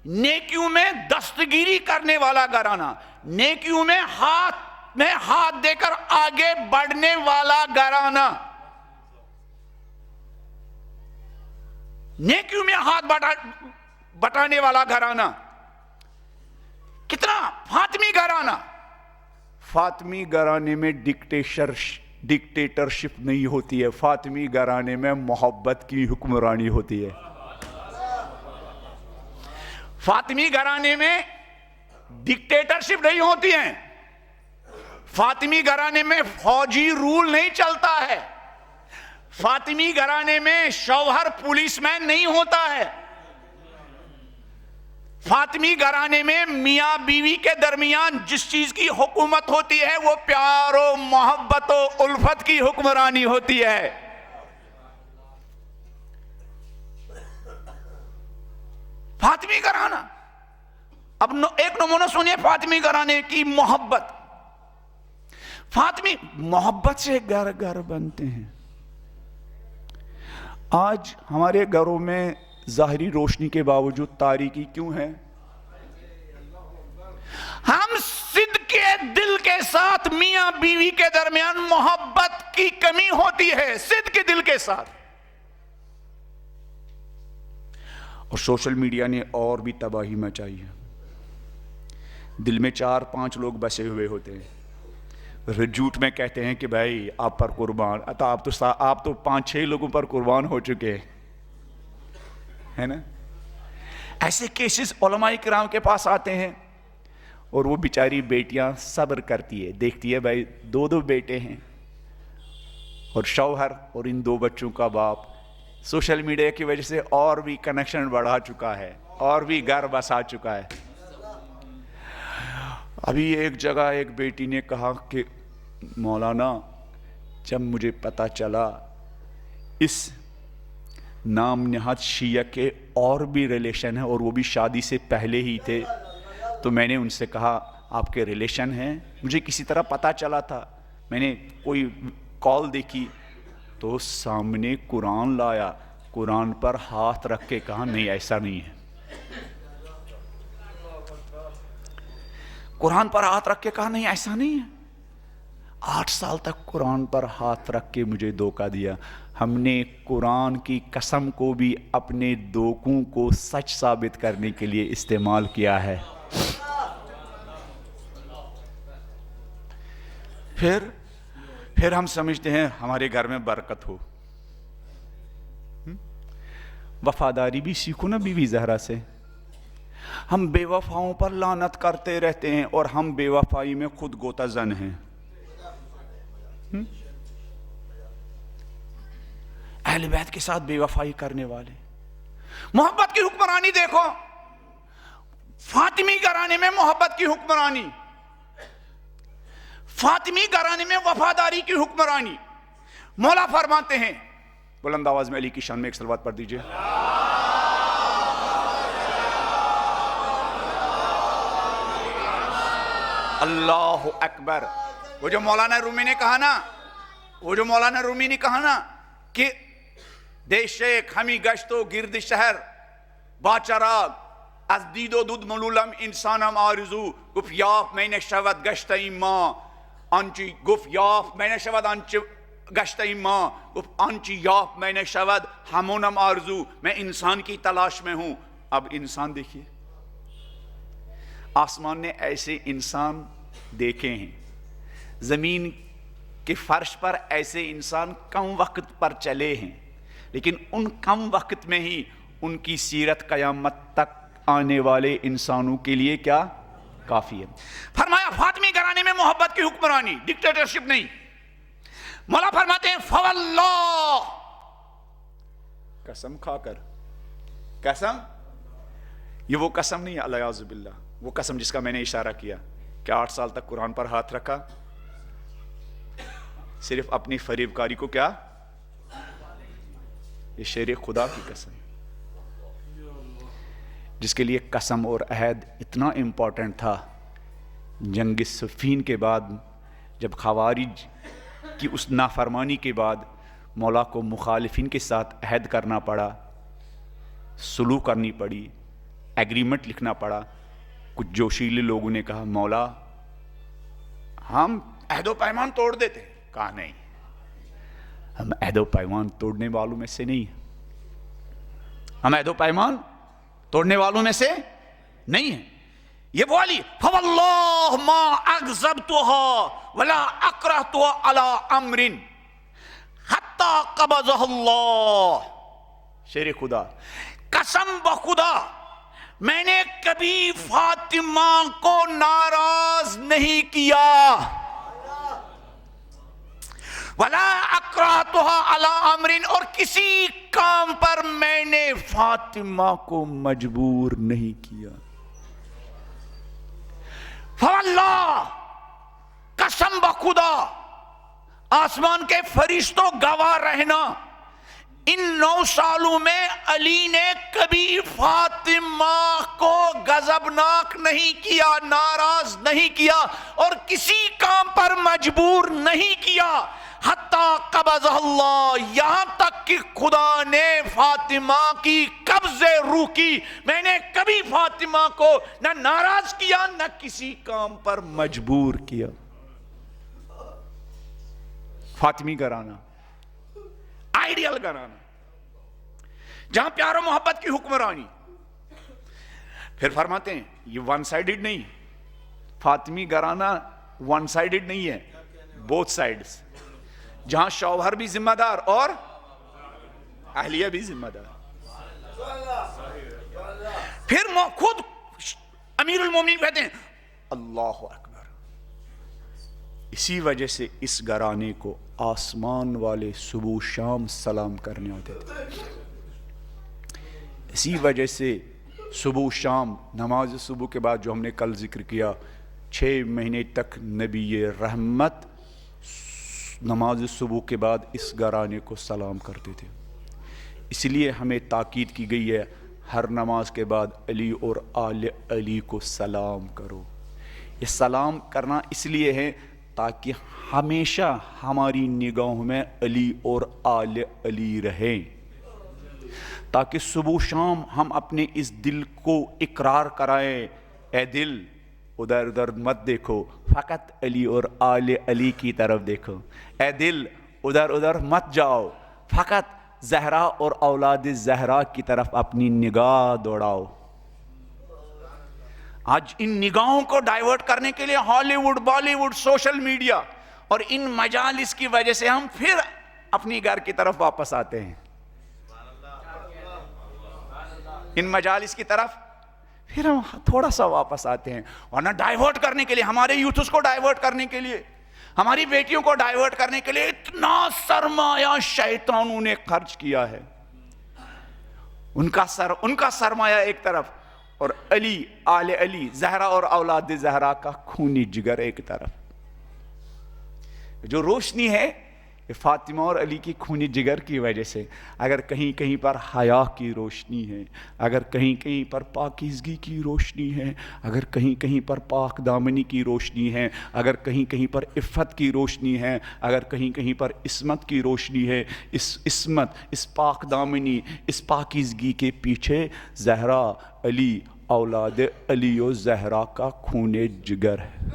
نیکیوں میں دستگیری کرنے والا گھرانہ، نیکیوں میں ہاتھ دے کر آگے بڑھنے والا گھرانہ، نیکیوں میں ہاتھ بٹانے والا گھرانہ. کتنا فاطمی گھرانہ. فاطمی گھرانے میں ڈکٹیٹرشپ نہیں ہوتی ہے، فاطمی گھرانے میں محبت کی حکمرانی ہوتی ہے. فاطمی گھرانے میں ڈکٹیٹرشپ نہیں ہوتی ہے، فاطمی گھرانے میں فوجی رول نہیں چلتا ہے، فاطمی گھرانے میں شوہر پولیس مین نہیں ہوتا ہے. فاطمی گھرانے میں میاں بیوی کے درمیان جس چیز کی حکومت ہوتی ہے وہ پیار و محبت و الفت کی حکمرانی ہوتی ہے. فاطمی گھرانہ. اب ایک نمونہ سنیے فاطمی گھرانے کی محبت. فاطمی محبت سے گھر بنتے ہیں. آج ہمارے گھروں میں ظاہری روشنی کے باوجود تاریکی کیوں ہے؟ ہم صدق کے دل کے ساتھ میاں بیوی کے درمیان محبت کی کمی ہوتی ہے، صدق کے دل کے ساتھ. اور سوشل میڈیا نے اور بھی تباہی مچائی ہے. دل میں 4-5 لوگ بسے ہوئے ہوتے ہیں، رجوٹ میں کہتے ہیں کہ بھائی آپ پر قربان، آپ تو 5-6 لوگوں پر قربان ہو چکے ہے نا. ایسے کیسز علماء کرام کے پاس آتے ہیں اور وہ بیچاری بیٹیاں صبر کرتی ہے، دیکھتی ہے بھائی 2 بیٹے ہیں اور شوہر اور ان 2 بچوں کا باپ سوشل میڈیا کی وجہ سے اور بھی کنیکشن بڑھا چکا ہے اور بھی گھر بسا چکا ہے. ابھی ایک جگہ ایک بیٹی نے کہا کہ مولانا جب مجھے پتا چلا اس نام نہاد شیعہ کے اور بھی ریلیشن ہیں اور وہ بھی شادی سے پہلے ہی تھے، تو میں نے ان سے کہا آپ کے ریلیشن ہیں؟ مجھے کسی طرح پتا چلا تھا، میں نے کوئی کال دیکھی تو سامنے قرآن لایا، قرآن پر ہاتھ رکھ کے کہا نہیں ایسا نہیں ہے، قرآن پر ہاتھ رکھ کے کہا نہیں ایسا نہیں ہے۔ 8 سال تک قرآن پر ہاتھ رکھ کے مجھے دھوکہ دیا۔ ہم نے قرآن کی قسم کو بھی اپنے دھوکوں کو سچ ثابت کرنے کے لیے استعمال کیا ہے۔ پھر ہم سمجھتے ہیں ہمارے گھر میں برکت ہو۔ وفاداری بھی سیکھو نا بی بی زہرا سے۔ ہم بے وفاؤں پر لعنت کرتے رہتے ہیں اور ہم بے وفائی میں خود غوطہ زن ہیں۔ اہل بیت کے ساتھ بے وفائی کرنے والے۔ محبت کی حکمرانی دیکھو، فاطمی گھرانے میں محبت کی حکمرانی، فاطمی گھرانے میں وفاداری کی حکمرانی۔ مولا فرماتے ہیں، بلند آواز میں علی کی شان میں ایک صلوات پڑھ دیجئے۔ اللہ اکبر۔ وہ جو مولانا رومی نے کہا نا کہ دے شیخ ہمی گشت و گرد شہر باچراغ از دید و دود ملولم انسانم آرزو گفت یاف میں نے شود گشت ایما آنچی گفت یاف میں نے شود آنچی گشت ایما گفت آنچی یاف میں نے شود ہمونم آرزو، میں انسان کی تلاش میں ہوں۔ اب انسان دیکھیے، آسمان نے ایسے انسان دیکھے ہیں، زمین کے فرش پر ایسے انسان کم وقت پر چلے ہیں، لیکن ان کم وقت میں ہی ان کی سیرت قیامت تک آنے والے انسانوں کے لیے کیا کافی ہے۔ فرمایا فاطمی گھرانے میں محبت کی حکمرانی، ڈکٹیٹرشپ نہیں۔ مولا فرماتے ہیں فواللہ، قسم کھا کر، قسم یہ وہ قسم نہیں ہے الیاذ باللہ، وہ قسم جس کا میں نے اشارہ کیا کہ 8 سال تک قرآن پر ہاتھ رکھا، صرف اپنی فریب کاری کو کیا، یہ شیر خدا کی قسم، جس کے لیے قسم اور عہد اتنا امپورٹنٹ تھا۔ جنگ صفین کے بعد جب خوارج کی اس نافرمانی کے بعد مولا کو مخالفین کے ساتھ عہد کرنا پڑا، سلوک کرنی پڑی، ایگریمنٹ لکھنا پڑا، کچھ جوشیلے لوگوں نے کہا مولا ہم عہد و پیمان توڑ دیتے، کہا نہیں، ہم عہد و پیمان توڑنے والوں میں سے نہیں ہیں، ہم عہد و پیمان توڑنے والوں میں سے نہیں ہیں۔ یہ والی فواللہ ما اغضبتها ولا اکرہتها علی امر حتی قبضہ اللہ، شیر خدا، قسم بخدا میں نے کبھی فاطمہ کو ناراض نہیں کیا، ولا اکرہتها علی امر، اور کسی کام پر میں نے فاطمہ کو مجبور نہیں کیا۔ فواللہ، قسم بخدا، آسمان کے فرشتوں گواہ رہنا، ان 9 سالوں میں علی نے کبھی فاطمہ کو غضبناک نہیں کیا، ناراض نہیں کیا، اور کسی کام پر مجبور نہیں کیا، حتیٰ قبضہ اللہ، یہاں تک کہ خدا نے فاطمہ کی قبض روح کی۔ میں نے کبھی فاطمہ کو نہ ناراض کیا نہ کسی کام پر مجبور کیا۔ فاطمی گھرانہ، آئیڈیل گھرانہ، جہاں پیار و محبت کی حکمرانی۔ پھر فرماتے ہیں یہ ون سائیڈڈ نہیں، فاطمی گھرانہ ون سائیڈڈ نہیں ہے، بوتھ سائیڈز، جہاں شوہر بھی ذمہ دار اور اہلیہ بھی ذمہ دار۔ پھر خود امیر المومنین کہتے ہیں اللہ اکبر۔ اسی وجہ سے اس گھرانے کو آسمان والے صبح شام سلام کرنے ہوتے تھے، اسی وجہ سے صبح شام نماز صبح کے بعد جو ہم نے کل ذکر کیا، 6 مہینے تک نبی رحمت نماز صبح کے بعد اس گھرانے کو سلام کرتے تھے. اس لیے ہمیں تاکید کی گئی ہے ہر نماز کے بعد علی اور آل علی کو سلام کرو. یہ سلام کرنا اس لیے ہے تاکہ ہمیشہ ہماری نگاہوں میں علی اور آل علی رہیں، تاکہ صبح و شام ہم اپنے اس دل کو اقرار کرائیں، اے دل ادھر ادھر مت دیکھو، فقط علی اور آل علی کی طرف دیکھو. اے دل ادھر ادھر مت جاؤ، فقط زہرا اور اولاد زہرا کی طرف اپنی نگاہ دوڑاؤ. آج ان نگاہوں کو ڈائیورٹ کرنے کے لیے Hollywood, Bollywood, social media اور ان مجالس کی وجہ سے ہم پھر اپنی گھر کی طرف واپس آتے ہیں. ان مجالس کی طرف پھر ہم تھوڑا سا واپس آتے ہیں، ورنہ ڈائیورٹ کرنے کے لیے، ہمارے یوتھس کو ڈائیورٹ کرنے کے لیے، ہماری بیٹیوں کو ڈائیورٹ کرنے کے لیے اتنا سرمایہ شیطانوں نے خرچ کیا ہے. ان کا سرمایہ ایک طرف اور علی، آل علی، زہرا اور اولاد زہرا کا خونی جگر ایک طرف. جو روشنی ہے یہ فاطمہ اور علی کی خونی جگر کی وجہ سے. اگر کہیں کہیں پر حیا کی روشنی ہے، اگر کہیں کہیں پر پاکیزگی کی روشنی ہے، اگر کہیں کہیں پر پاک دامنی کی روشنی ہے، اگر کہیں کہیں پر عفت کی روشنی ہے، اگر کہیں کہیں پر عصمت کی روشنی ہے، اس عصمت، اس پاک دامنی، اس پاکیزگی کے پیچھے زہرا، علی، اولاد علی و زہرا کا خون جگر ہے.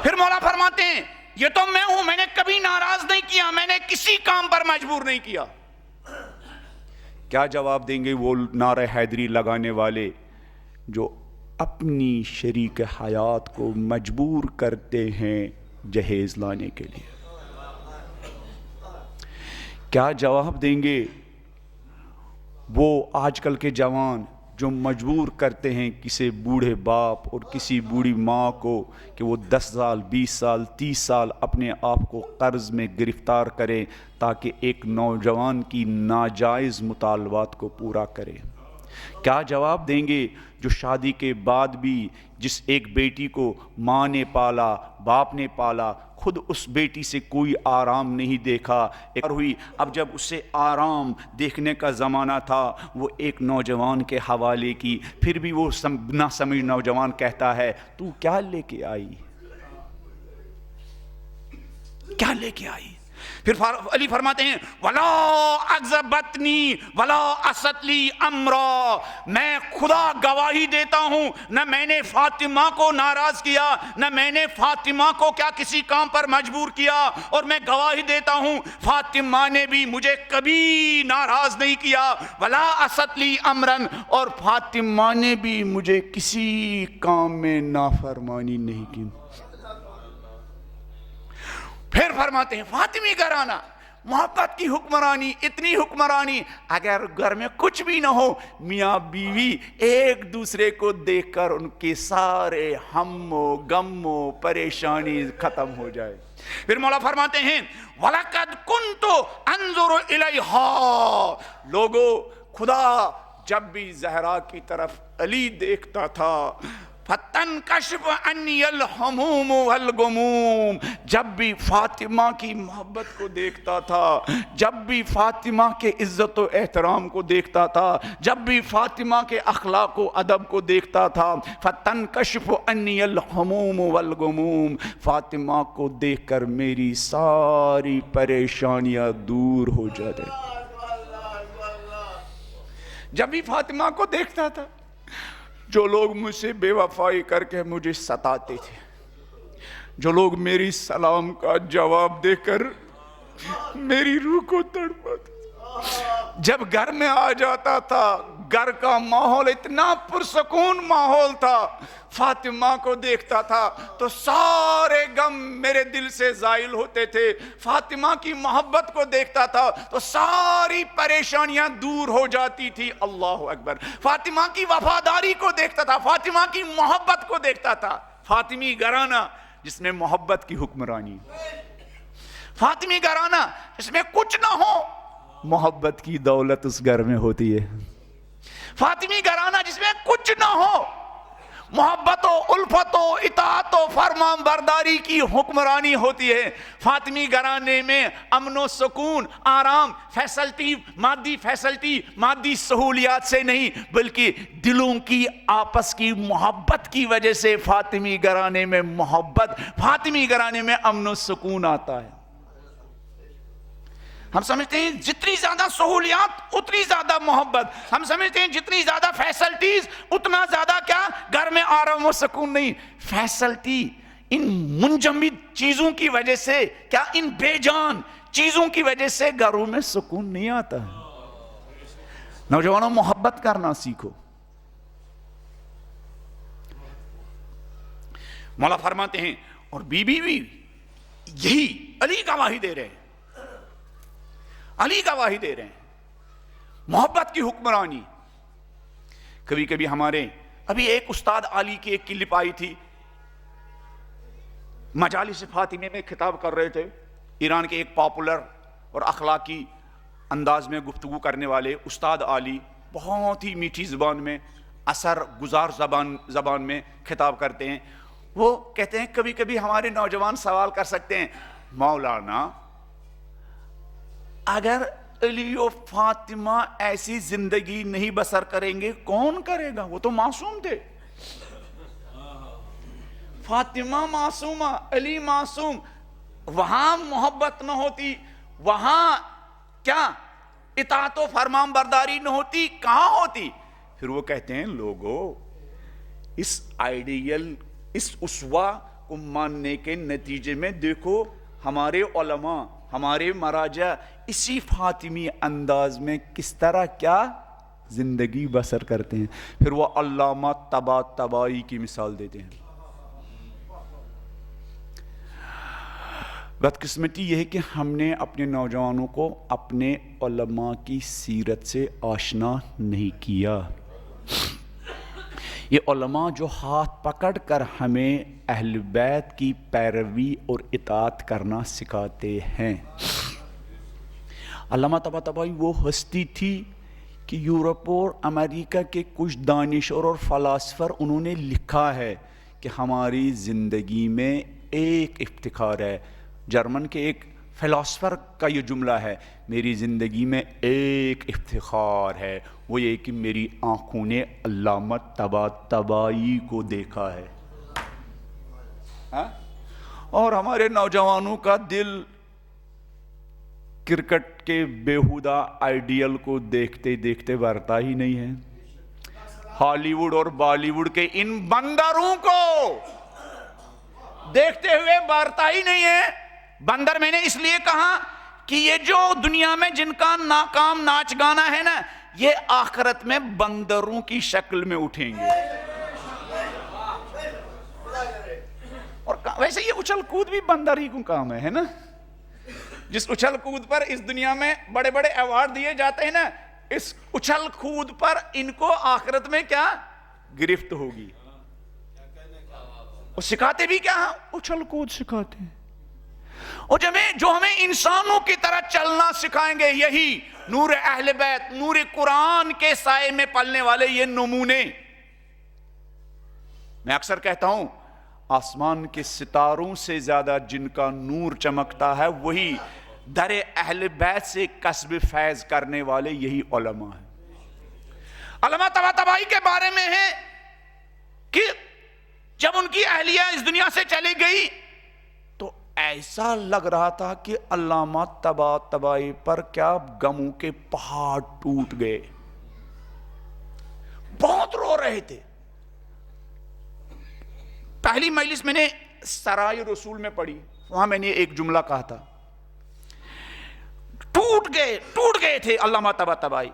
پھر مولا فرماتے ہیں یہ تو میں ہوں، میں نے کبھی ناراض نہیں کیا، میں نے کسی کام پر مجبور نہیں کیا. کیا جواب دیں گے وہ نعرہ حیدری لگانے والے جو اپنی شریک حیات کو مجبور کرتے ہیں جہیز لانے کے لیے؟ کیا جواب دیں گے وہ آج کل کے جوان جو مجبور کرتے ہیں کسی بوڑھے باپ اور کسی بوڑھی ماں کو کہ وہ 10 سال 20 سال 30 سال اپنے آپ کو قرض میں گرفتار کریں تاکہ ایک نوجوان کی ناجائز مطالبات کو پورا کرے؟ کیا جواب دیں گے جو شادی کے بعد بھی جس ایک بیٹی کو ماں نے پالا، باپ نے پالا، خود اس بیٹی سے کوئی آرام نہیں دیکھا ہوئی، اب جب اسے آرام دیکھنے کا زمانہ تھا وہ ایک نوجوان کے حوالے کی، پھر بھی وہ نہ سمجھ نوجوان کہتا ہے تو کیا لے کے آئی، کیا لے کے آئی؟ پھر علی فرماتے ہیں وَلَا أَعْزَبَتْنِي وَلَا أَسَتْ لِي أَمْرًا، میں خدا گواہی دیتا ہوں نہ میں نے فاطمہ کو ناراض کیا، نہ میں نے فاطمہ کو کیا کسی کام پر مجبور کیا، اور میں گواہی دیتا ہوں فاطمہ نے بھی مجھے کبھی ناراض نہیں کیا. وَلَا أَسَتْ لِي أَمْرًا، اور فاطمہ نے بھی مجھے کسی کام میں نافرمانی نہیں کی. پھر فرماتے ہیں فاطمی گھرانہ محبت کی حکمرانی، اتنی حکمرانی اگر گھر میں کچھ بھی نہ ہو میاں بیوی ایک دوسرے کو دیکھ کر ان کے سارے ہم و غم و پریشانی ختم ہو جائے. پھر مولا فرماتے ہیں وَلَقَدْ كُنْتُ أَنظُرُ إِلَيْهَا، لوگو خدا جب بھی زہرا کی طرف علی دیکھتا تھا فَتَنْكَشِفُ عَنِّي الْهُمُومُ وَالْغُمُومُ، جب بھی فاطمہ کی محبت کو دیکھتا تھا، جب بھی فاطمہ کے عزت و احترام کو دیکھتا تھا، جب بھی فاطمہ کے اخلاق و ادب کو دیکھتا تھا، فَتَنْكَشِفُ عَنِّي الْهُمُومُ وَالْغُمُومُ، فاطمہ کو دیکھ کر میری ساری پریشانیاں دور ہو جاتے. جب بھی فاطمہ کو دیکھتا تھا، جو لوگ مجھ سے بے وفائی کر کے مجھے ستاتے تھے، جو لوگ میری سلام کا جواب دے کر میری روح کو تڑپاتے تھے، جب گھر میں آ جاتا تھا گھر کا ماحول اتنا پرسکون ماحول تھا، فاطمہ کو دیکھتا تھا تو سارے غم میرے دل سے زائل ہوتے تھے، فاطمہ کی محبت کو دیکھتا تھا تو ساری پریشانیاں دور ہو جاتی تھی. اللہ اکبر. فاطمہ کی وفاداری کو دیکھتا تھا، فاطمہ کی محبت کو دیکھتا تھا. فاطمی گھرانہ جس میں محبت کی حکمرانی، فاطمی گھرانہ جس میں کچھ نہ ہو محبت کی دولت اس گھر میں ہوتی ہے. فاطمی گھرانہ جس میں کچھ نہ ہو محبت و الفت و اطاعت و فرمان برداری کی حکمرانی ہوتی ہے۔ فاطمی گھرانے میں امن و سکون، آرام، فیسلٹی، مادی سہولیات سے نہیں بلکہ دلوں کی آپس کی محبت کی وجہ سے فاطمی گھرانے میں محبت، فاطمی گھرانے میں امن و سکون آتا ہے۔ ہم سمجھتے ہیں جتنی زیادہ سہولیات اتنی زیادہ محبت، ہم سمجھتے ہیں جتنی زیادہ فیسلٹیز اتنا زیادہ کیا گھر میں آرام و سکون نہیں۔ فیسلٹی ان منجمد چیزوں کی وجہ سے، کیا ان بے جان چیزوں کی وجہ سے گھروں میں سکون نہیں آتا ہے۔ نوجوانوں محبت کرنا سیکھو۔ مولا فرماتے ہیں اور بی بی بھی یہی علی گواہی دے رہے ہیں، علی گواہی دے رہے ہیں محبت کی حکمرانی۔ کبھی کبھی ہمارے ابھی ایک استاد علی کی ایک کلپ آئی تھی، مجالس فاطمہ میں خطاب کر رہے تھے۔ ایران کے ایک پاپولر اور اخلاقی انداز میں گفتگو کرنے والے استاد علی بہت ہی میٹھی زبان میں، اثر گزار زبان میں خطاب کرتے ہیں۔ وہ کہتے ہیں کبھی کبھی ہمارے نوجوان سوال کر سکتے ہیں، مولانا اگر علی و فاطمہ ایسی زندگی نہیں بسر کریں گے کون کرے گا؟ وہ تو معصوم تھے، فاطمہ معصومہ، علی معصوم، وہاں محبت نہ ہوتی، وہاں کیا اطاعت و فرمان برداری نہ ہوتی، کہاں ہوتی؟ پھر وہ کہتے ہیں لوگوں اس آئیڈیل، اس اسوہ کو ماننے کے نتیجے میں دیکھو ہمارے علماء، ہمارے مراجع اسی فاطمی انداز میں کس طرح کیا زندگی بسر کرتے ہیں۔ پھر وہ علامہ طباطبائی کی مثال دیتے ہیں۔ بدقسمتی یہ ہے کہ ہم نے اپنے نوجوانوں کو اپنے علماء کی سیرت سے آشنا نہیں کیا۔ یہ علماء جو ہاتھ پکڑ کر ہمیں اہل بیت کی پیروی اور اطاعت کرنا سکھاتے ہیں۔ علامہ طباطبائی وہ ہستی تھی کہ یورپ اور امریکہ کے کچھ دانشور اور فلاسفر انہوں نے لکھا ہے کہ ہماری زندگی میں ایک افتخار ہے۔ جرمن کے ایک فلاسفر کا یہ جملہ ہے، میری زندگی میں ایک افتخار ہے، وہ یہ کہ میری آنکھوں نے علامہ طباطبائی کو دیکھا ہے۔ اور ہمارے نوجوانوں کا دل کرکٹ کے بیہودہ آئیڈیل کو دیکھتے دیکھتے بھرتا ہی نہیں ہے۔ ہالی ووڈ اور بالی ووڈ کے ان بندروں کو دیکھتے ہوئے بھرتا ہی نہیں ہے۔ بندر میں نے اس لیے کہا کہ یہ جو دنیا میں جن کا ناکام ناچ گانا ہے نا، یہ آخرت میں بندروں کی شکل میں اٹھیں گے۔ اور ویسے یہ اچھل کود بھی بندر ہی کو کام ہے نا۔ جس اچھل کود پر اس دنیا میں بڑے بڑے ایوارڈ دیے جاتے ہیں نا، اس اچھل کود پر ان کو آخرت میں کیا گرفت ہوگی۔ وہ سکھاتے بھی کیا ہیں؟ اچھل کود سکھاتے ہیں۔ اور جو ہمیں انسانوں کی طرح چلنا سکھائیں گے، یہی نور اہل بیت، نور قرآن کے سائے میں پلنے والے یہ نمونے۔ میں اکثر کہتا ہوں آسمان کے ستاروں سے زیادہ جن کا نور چمکتا ہے وہی در اہل بیت سے کسب فیض کرنے والے یہی علماء ہیں۔ علامہ طباطبائی کے بارے میں ہے کہ جب ان کی اہلیہ اس دنیا سے چلی گئی تو ایسا لگ رہا تھا کہ علامہ طباطبائی پر کیا غموں کے پہاڑ ٹوٹ گئے، بہت رو رہے تھے۔ پہلی مجلس میں نے سرائے رسول میں پڑھی، وہاں میں نے ایک جملہ کہا تھا، ٹوٹ گئے تھے علامہ طباطبائی۔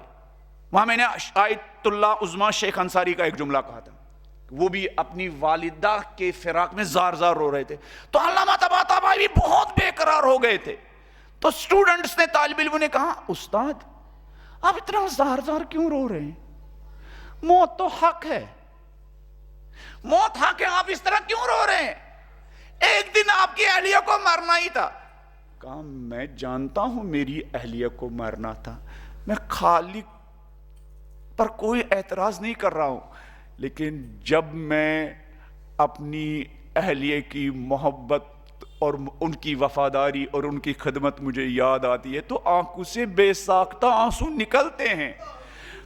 وہاں میں نے آیت اللہ عظمیٰ شیخ انصاری کا ایک جملہ کہا تھا، وہ بھی اپنی والدہ کے فراق میں زار زار رو رہے تھے۔ تو علامہ طباطبائی بھی بہت بے قرار ہو گئے تھے۔ تو سٹوڈنٹس نے، طالب علموں نے کہا، استاد آپ اتنا زار زار کیوں رو رہے ہیں؟ موت تو حق ہے، موت حق ہے، آپ اس طرح کیوں رو رہے ہیں؟ ایک دن آپ کی اہلیہ کو مرنا ہی تھا۔ کہا میں جانتا ہوں میری اہلیہ کو مرنا تھا، میں خالق پر کوئی اعتراض نہیں کر رہا ہوں، لیکن جب میں اپنی اہلیہ کی محبت اور ان کی وفاداری اور ان کی خدمت مجھے یاد آتی ہے تو آنکھوں سے بے ساختہ آنسو نکلتے ہیں.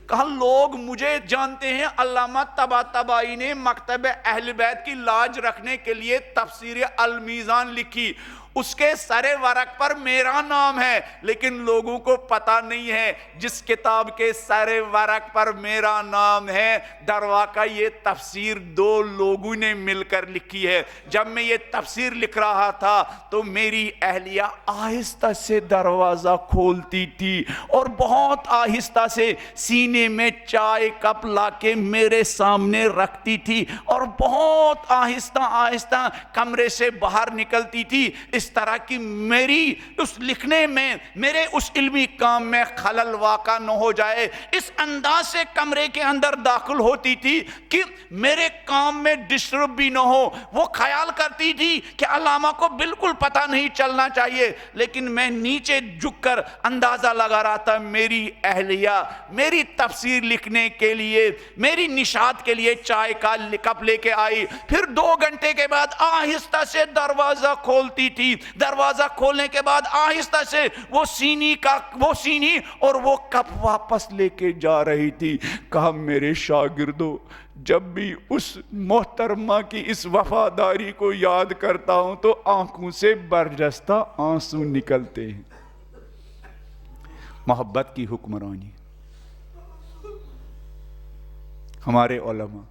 کہا لوگ مجھے جانتے ہیں. علامہ طباطبائی نے مکتب اہل بیت کی لاج رکھنے کے لیے تفسیر المیزان لکھی, اس کے سر ورق پر میرا نام ہے, لیکن لوگوں کو پتہ نہیں ہے جس کتاب کے سر ورق پر میرا نام ہے در واقع یہ تفسیر دو لوگوں نے مل کر لکھی ہے. جب میں یہ تفسیر لکھ رہا تھا تو میری اہلیہ آہستہ سے دروازہ کھولتی تھی اور بہت آہستہ سے سینے میں چائے کپ لا کے میرے سامنے رکھتی تھی اور بہت آہستہ آہستہ کمرے سے باہر نکلتی تھی, اس طرح کی میری اس لکھنے میں, میرے اس علمی کام میں خلل واقع نہ ہو جائے. اس انداز سے کمرے کے اندر داخل ہوتی تھی کہ میرے کام میں ڈسٹرب بھی نہ ہو. وہ خیال کرتی تھی کہ علامہ کو بالکل پتہ نہیں چلنا چاہیے, لیکن میں نیچے جھک کر اندازہ لگا رہا تھا میری اہلیہ میری تفسیر لکھنے کے لیے, میری نشاط کے لیے چائے کا کپ لے کے آئی. پھر 2 گھنٹے کے بعد آہستہ سے دروازہ کھولتی تھی. دروازہ کھولنے کے بعد آہستہ سے وہ سینی اور وہ کپ واپس لے کے جا رہی تھی. کہا میرے شاگردوں, جب بھی اس محترمہ کی اس وفاداری کو یاد کرتا ہوں تو آنکھوں سے برجستہ آنسو نکلتے ہیں. محبت کی حکمرانی. ہمارے علماء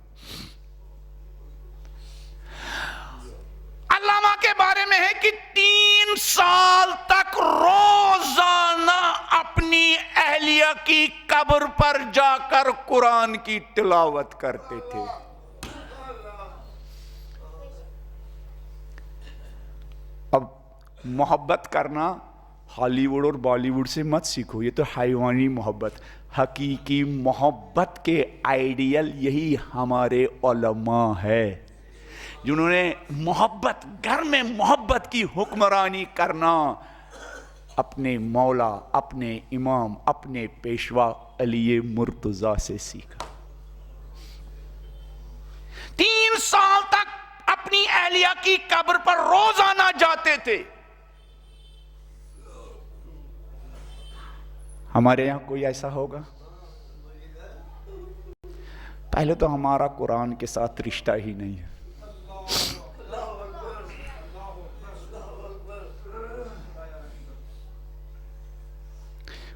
علامہ کے بارے میں ہے کہ 3 سال تک روزانہ اپنی اہلیہ کی قبر پر جا کر قرآن کی تلاوت کرتے تھے. اب محبت کرنا ہالی ووڈ اور بالی ووڈ سے مت سیکھو, یہ تو حیوانی محبت. حقیقی محبت کے آئیڈیل یہی ہمارے علماء ہے جنہوں نے محبت, گھر میں محبت کی حکمرانی کرنا اپنے مولا, اپنے امام, اپنے پیشوا علی مرتضیٰ سے سیکھا. 3 سال تک اپنی اہلیہ کی قبر پر روزانہ جاتے تھے. ہمارے یہاں کوئی ایسا ہوگا؟ پہلے تو ہمارا قرآن کے ساتھ رشتہ ہی نہیں ہے.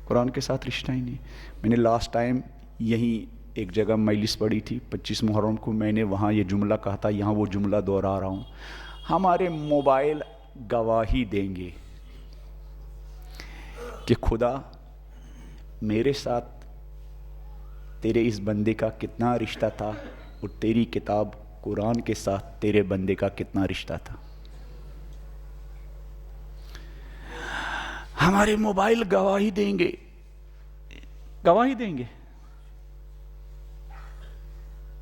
قرآن کے ساتھ رشتہ ہی نہیں. میں نے لاسٹ ٹائم یہیں ایک جگہ مجلس پڑھی تھی 25 محرم کو, میں نے وہاں یہ جملہ کہا تھا, یہاں وہ جملہ دوہرا رہا ہوں. ہمارے موبائل گواہی دیں گے کہ خدا میرے ساتھ تیرے اس بندے کا کتنا رشتہ تھا اور تیری کتاب قرآن کے ساتھ تیرے بندے کا کتنا رشتہ تھا. ہمارے موبائل گواہی دیں گے, گواہی دیں گے.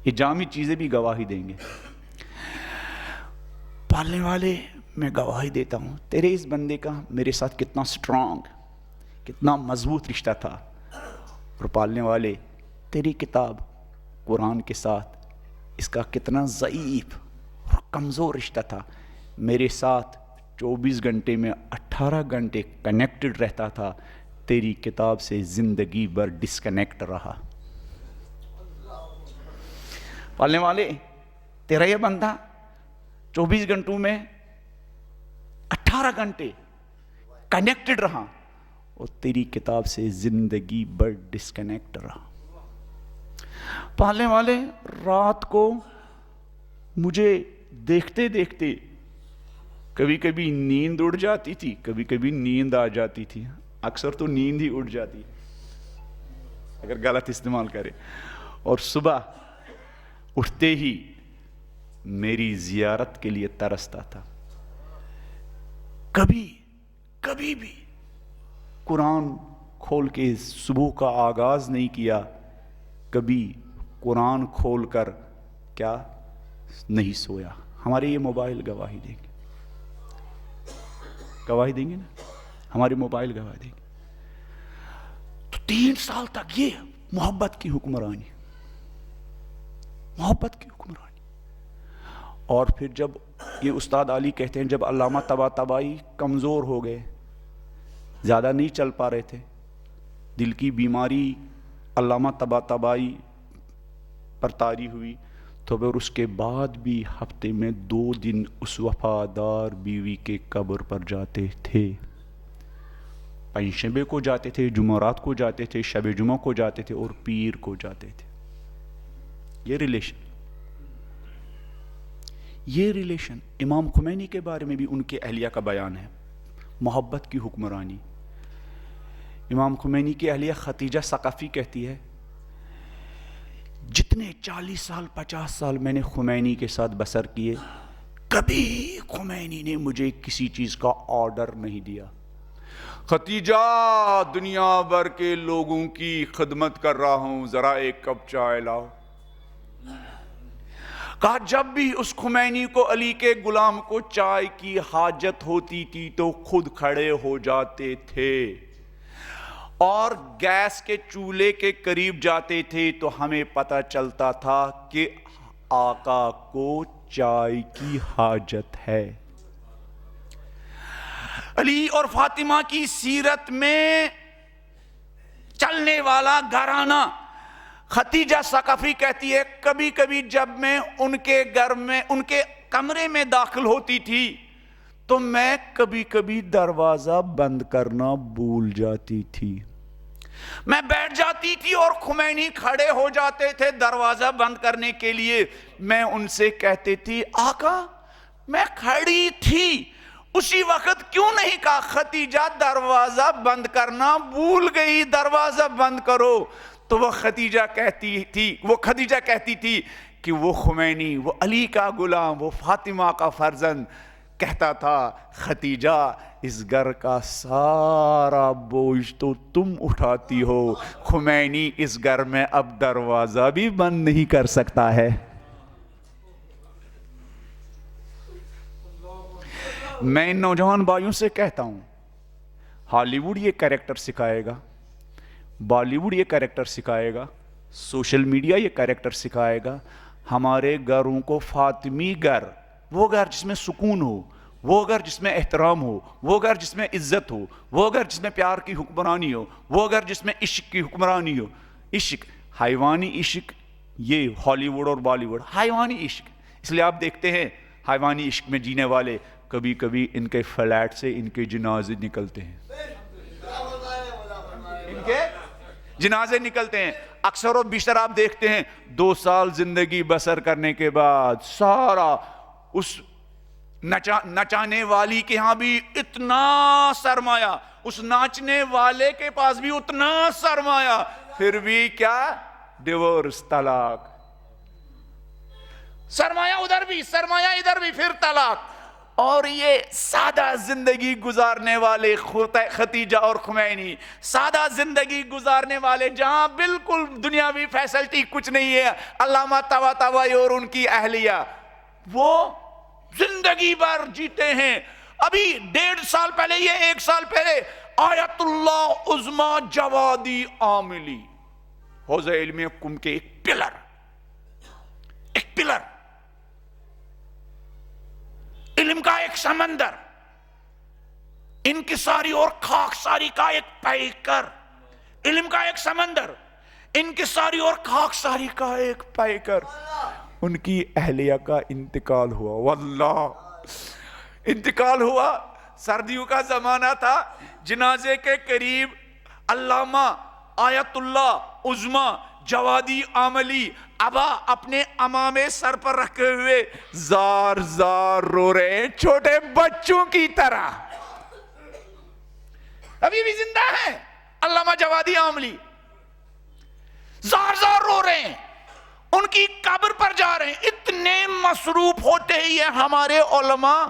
یہ جامع چیزیں بھی گواہی دیں گے. پالنے والے, میں گواہی دیتا ہوں تیرے اس بندے کا میرے ساتھ کتنا سٹرانگ, کتنا مضبوط رشتہ تھا. اور پالنے والے, تیری کتاب قرآن کے ساتھ اس کا کتنا ضعیف اور کمزور رشتہ تھا. میرے ساتھ 24 گھنٹے میں 18 گھنٹے کنیکٹڈ رہتا تھا, تیری کتاب سے زندگی بھر ڈسکنیکٹ رہا. پالنے والے, تیرا یہ بندہ 24 گھنٹوں میں 18 گھنٹے کنیکٹڈ رہا اور تیری کتاب سے زندگی بھر ڈسکنیکٹ رہا. پالنے والے, رات کو مجھے دیکھتے دیکھتے کبھی کبھی نیند اڑ جاتی تھی, کبھی کبھی نیند آ جاتی تھی. اکثر تو نیند ہی اڑ جاتی اگر غلط استعمال کرے, اور صبح اٹھتے ہی میری زیارت کے لیے ترستا تھا. کبھی بھی قرآن کھول کے صبح کا آغاز نہیں کیا, کبھی قرآن کھول کر کیا نہیں سویا. ہمارے یہ موبائل گواہی دیں گے, گواہی دیں گے نا, ہمارے موبائل گواہی دیں گے. تو 3 سال تک یہ محبت کی حکمرانی. محبت کی حکمرانی. اور پھر جب یہ استاد علی کہتے ہیں جب علامہ طباطبائی کمزور ہو گئے, زیادہ نہیں چل پا رہے تھے, دل کی بیماری علامہ طباطبائی پر طاری ہوئی, تو پھر اس کے بعد بھی ہفتے میں 2 دن اس وفادار بیوی کے قبر پر جاتے تھے. پنجشنبے کو جاتے تھے, جمعرات کو جاتے تھے, شب جمعہ کو جاتے تھے, اور پیر کو جاتے تھے. یہ ریلیشن امام خمینی کے بارے میں بھی ان کے اہلیہ کا بیان ہے, محبت کی حکمرانی. امام خمینی کی اہلیہ ختیجہ ثقفی کہتی ہے جتنے 40 سال 50 سال میں نے خمینی کے ساتھ بسر کیے, کبھی خمینی نے مجھے کسی چیز کا آرڈر نہیں دیا. ختیجہ دنیا بھر کے لوگوں کی خدمت کر رہا ہوں, ذرا ایک کپ چائے لاؤ. کہا جب بھی اس خمینی کو علی کے غلام کو چائے کی حاجت ہوتی تھی تو خود کھڑے ہو جاتے تھے اور گیس کے چولہے کے قریب جاتے تھے, تو ہمیں پتہ چلتا تھا کہ آقا کو چائے کی حاجت ہے. علی اور فاطمہ کی سیرت میں چلنے والا گھرانہ. ختیجہ ثقفی کہتی ہے کبھی کبھی جب میں ان کے گھر میں ان کے کمرے میں داخل ہوتی تھی تو میں کبھی کبھی دروازہ بند کرنا بھول جاتی تھی. میں بیٹھ جاتی تھی اور خمینی کھڑے ہو جاتے تھے دروازہ بند کرنے کے لیے. میں ان سے کہتی تھی آقا میں کھڑی تھی اسی وقت کیوں نہیں کہا ختیجہ دروازہ بند کرنا بھول گئی, دروازہ بند کرو. تو وہ خدیجہ کہتی تھی کہ وہ خمینی, وہ علی کا غلام, وہ فاطمہ کا فرزند کہتا تھا ختیجہ اس گھر کا سارا بوجھ تو تم اٹھاتی ہو, خمینی اس گھر میں اب دروازہ بھی بند نہیں کر سکتا ہے. میں ان نوجوان بھائیوں سے کہتا ہوں ہالی ووڈ یہ کریکٹر سکھائے گا, بالی ووڈ یہ کریکٹر سکھائے گا, سوشل میڈیا یہ کریکٹر سکھائے گا. ہمارے گھروں کو فاطمی گھر, وہ گھر جس میں سکون ہو, وہ گھر جس میں احترام ہو, وہ گھر جس میں عزت ہو, وہ گھر جس میں پیار کی حکمرانی ہو, وہ گھر جس میں عشق کی حکمرانی ہو. عشق, حیوانی عشق, یہ ہالی ووڈ اور بالی ووڈ حیوانی عشق. اس لیے آپ دیکھتے ہیں حیوانی عشق میں جینے والے کبھی کبھی ان کے فلیٹ سے ان کے جنازے نکلتے ہیں, ان کے جنازے نکلتے ہیں. اکثر و بیشتر آپ دیکھتے ہیں 2 سال زندگی بسر کرنے کے بعد سارا اس نچانے والی کے ہاں بھی اتنا سرمایہ, اس ناچنے والے کے پاس بھی اتنا سرمایہ, پھر بھی کیا ڈیورس, طلاق. سرمایہ ادھر بھی, سرمایہ ادھر بھی, پھر طلاق. اور یہ سادہ زندگی گزارنے والے ختیجہ اور خمینی, سادہ زندگی گزارنے والے جہاں بالکل دنیاوی فیسلٹی کچھ نہیں ہے. علامہ طباطبائی اور ان کی اہلیہ وہ زندگی بھر جیتے ہیں. ابھی 1.5 سال پہلے, یہ 1 سال پہلے آیت اللہ عظمی جوادی عاملی, حوزہ علم کم کے ایک پلر, علم کا ایک سمندر, انکساری اور خاکساری کا ایک پیکر. علم کا ایک سمندر, انکساری اور خاکساری کا ایک پیکر. ان کی اہلیہ کا انتقال ہوا, واللہ انتقال ہوا. سردیوں کا زمانہ تھا, جنازے کے قریب علامہ آیت اللہ عظمی جوادی عاملی ابا اپنے امامے سر پر رکھے ہوئے زار زار رو رہے ہیں چھوٹے بچوں کی طرح. ابھی بھی زندہ ہیں علامہ جوادی عاملی, زار زار رو رہے ہیں, ان کی قبر پر جا رہے ہیں. اتنے مصروف ہوتے ہی ہیں ہمارے علماء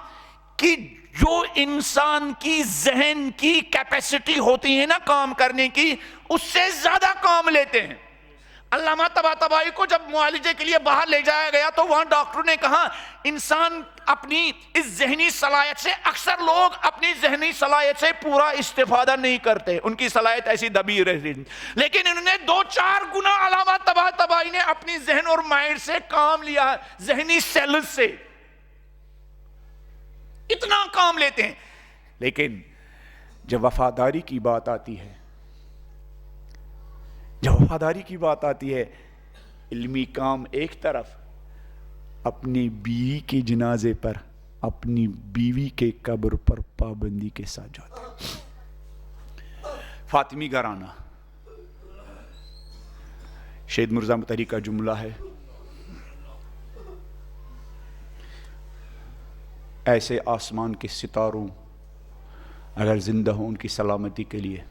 کہ جو انسان کی ذہن کی کیپیسٹی ہوتی ہے نا کام کرنے کی, اس سے زیادہ کام لیتے ہیں. علامہ طباطبائی کو جب معالجے کے لیے باہر لے جایا گیا تو وہاں ڈاکٹر نے کہا انسان اپنی اس ذہنی صلاحیت سے، اکثر لوگ اپنی ذہنی صلاحیت سے پورا استفادہ نہیں کرتے، ان کی صلاحیت ایسی دبی رہتی، لیکن انہوں نے 2-4 گنا علامہ طباطبائی نے اپنی ذہن اور مائنڈ سے کام لیا، ذہنی سیلز سے اتنا کام لیتے ہیں۔ لیکن جب وفاداری کی بات آتی ہے، جب وفاداری کی بات آتی ہے، علمی کام ایک طرف، اپنی بیوی کے جنازے پر، اپنی بیوی کے قبر پر پابندی کے ساتھ جاتے ہیں۔ فاطمی گھرانہ، شہید مرزا مطہری کا جملہ ہے، ایسے آسمان کے ستاروں اگر زندہ ہوں ان کی سلامتی کے لیے،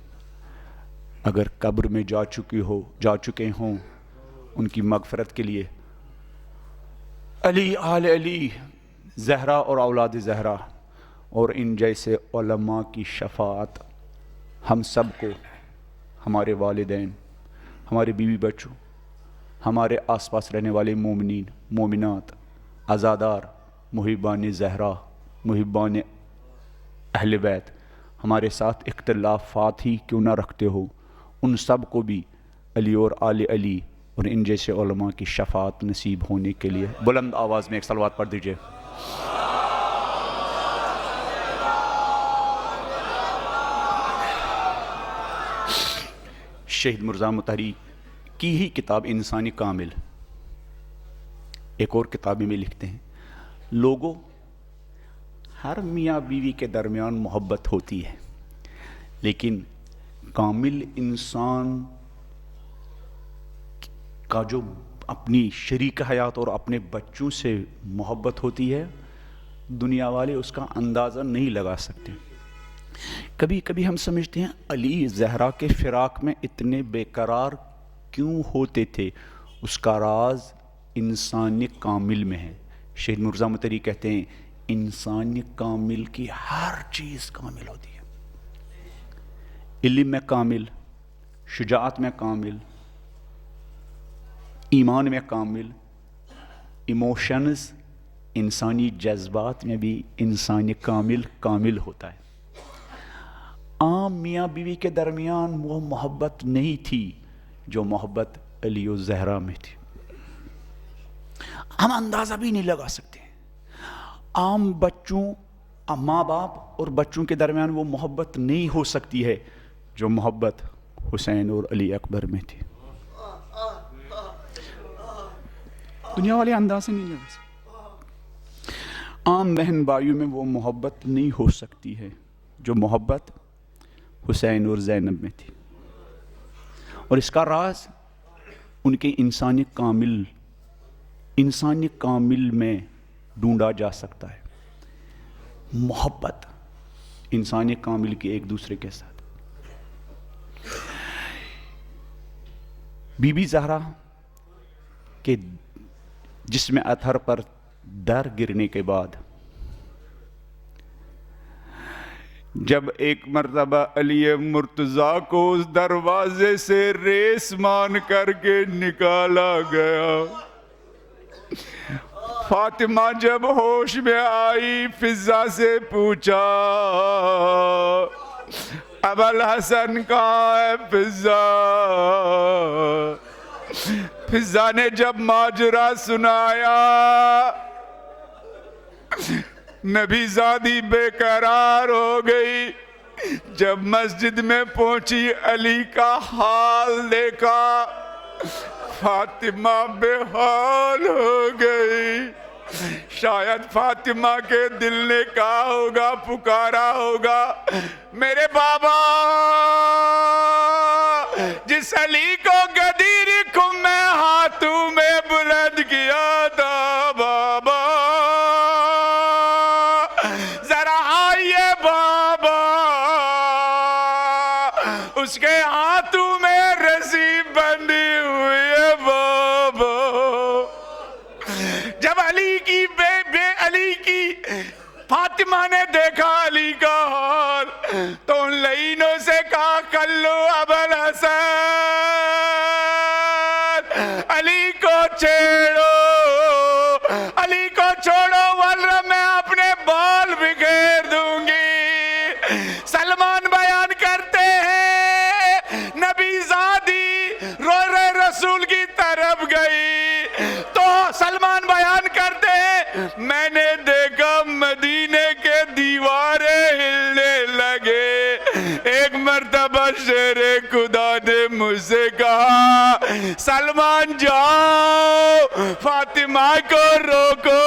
اگر قبر میں جا چکے ہوں ان کی مغفرت کے لیے، علی آل علی، زہرا اور اولاد زہرا اور ان جیسے علماء کی شفاعت ہم سب کو، ہمارے والدین، ہمارے بیوی بچوں، ہمارے آس پاس رہنے والے مومنین مومنات، عزادار، محبان زہرا، محبان اہل بیت، ہمارے ساتھ اختلافات ہی کیوں نہ رکھتے ہو، ان سب کو بھی علی اور آل علی اور ان جیسے علماء کی شفاعت نصیب ہونے کے لیے بلند آواز میں ایک صلوات پڑھ دیجئے۔ شہید مرزا مطہری کی ہی کتاب انسانی کامل، ایک اور کتابیں میں لکھتے ہیں، لوگوں، ہر میاں بیوی کے درمیان محبت ہوتی ہے، لیکن کامل انسان کا جو اپنی شریک حیات اور اپنے بچوں سے محبت ہوتی ہے، دنیا والے اس کا اندازہ نہیں لگا سکتے۔ کبھی کبھی ہم سمجھتے ہیں علی زہرا کے فراق میں اتنے بے قرار کیوں ہوتے تھے، اس کا راز انسان کامل میں ہے۔ شہید مرزا مطہری کہتے ہیں انسان کامل کی ہر چیز کامل ہوتی ہے، علم میں کامل، شجاعت میں کامل، ایمان میں کامل، ایموشنز، انسانی جذبات میں بھی انسان کامل ہوتا ہے۔ عام میاں بیوی کے درمیان وہ محبت نہیں تھی جو محبت علی و زہرا میں تھی، ہم اندازہ بھی نہیں لگا سکتے۔ عام بچوں، ماں باپ اور بچوں کے درمیان وہ محبت نہیں ہو سکتی ہے جو محبت حسین اور علی اکبر میں تھی، دنیا والے اندازہ نہیں لگا سکتے۔ عام بہن بھائیوں میں وہ محبت نہیں ہو سکتی ہے جو محبت حسین اور زینب میں تھی، اور اس کا راز ان کے انسانی کامل میں ڈھونڈا جا سکتا ہے، محبت انسانی کامل کی ایک دوسرے کے ساتھ۔ بی بی زہرا کے جسم اطہر پر در گرنے کے بعد جب ایک مرتبہ علی مرتضیٰ کو اس دروازے سے ریس مان کر کے نکالا گیا، فاطمہ جب ہوش میں آئی فضا سے پوچھا ابوالحسن کہاں ہے فضا؟ فضا نے جب ماجرا سنایا، نبی زادی بے قرار ہو گئی۔ جب مسجد میں پہنچی علی کا حال دیکھا، فاطمہ بے حال ہو گئی۔ شاید فاطمہ کے دل نے کہا ہوگا، پکارا ہوگا، میرے بابا، جس علی کو غدیر خم میں ہاتھوں میں بلند کیا تھا، بابا ذرا آئیے بابا، اس کے ہاتھوں میں رسی بندھی ہوئی ہے بابا۔ جب علی کی علی کی فاطمہ نے دیکھا علی کا حال تو ان لعینوں سے کہا کلو ابوالحسن، میں نے دیکھا مدینے کے دیواریں ہلنے لگے. ایک مرتبہ شیر خدا نے مجھ سے کہا سلمان جاؤ فاطمہ کو روکو,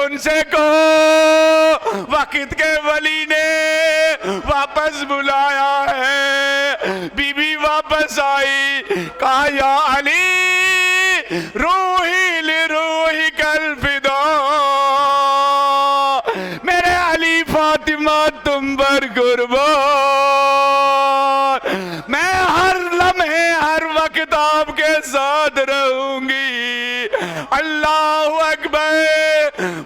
ان سے کہو وقت کے ولی نے واپس بلایا ہے. بی بی واپس آئی, کہا یا علی روحی لروحی کل فدا, میرے علی فاطمہ تم پر قربان, میں ہر لمحے ہر وقت آپ کے ساتھ رہوں گی. اللہ اکبر.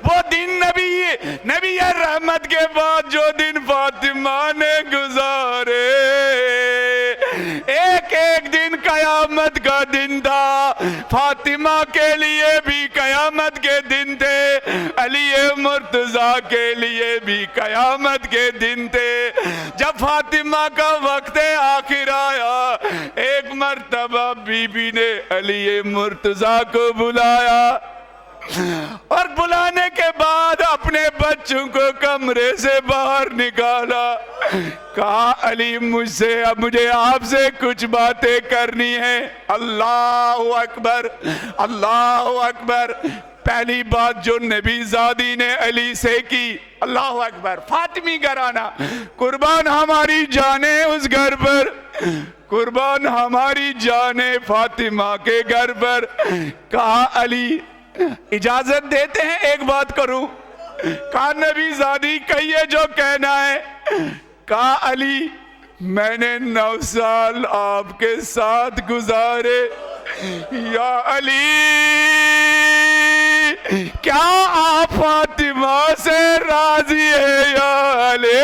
وہ دن نبی رحمت کے بعد جو دن فاطمہ نے گزارے, ایک ایک دن قیامت کا دن تھا. فاطمہ کے لیے بھی قیامت کے دن تھے, علی مرتضیٰ کے لیے بھی قیامت کے دن تھے. جب فاطمہ کا وقت آخر آیا, ایک مرتبہ بی بی نے علی مرتضیٰ کو بلایا, اور بلانے کے بعد اپنے بچوں کو کمرے سے باہر نکالا. کہا علی مجھے آپ سے کچھ باتیں کرنی ہیں. اللہ اکبر, اللہ اکبر. پہلی بات جو نبی زادی نے علی سے کی, اللہ اکبر, فاطمی گھرانہ, قربان ہماری جانیں اس گھر پر, قربان ہماری جانیں فاطمہ کے گھر پر. کہا علی اجازت دیتے ہیں ایک بات کروں؟ کہا نبی زادی کہیے جو کہنا ہے. کہا علی میں نے 9 سال آپ کے ساتھ گزارے. یا علی کیا آپ فاطمہ سے راضی ہے یا علی؟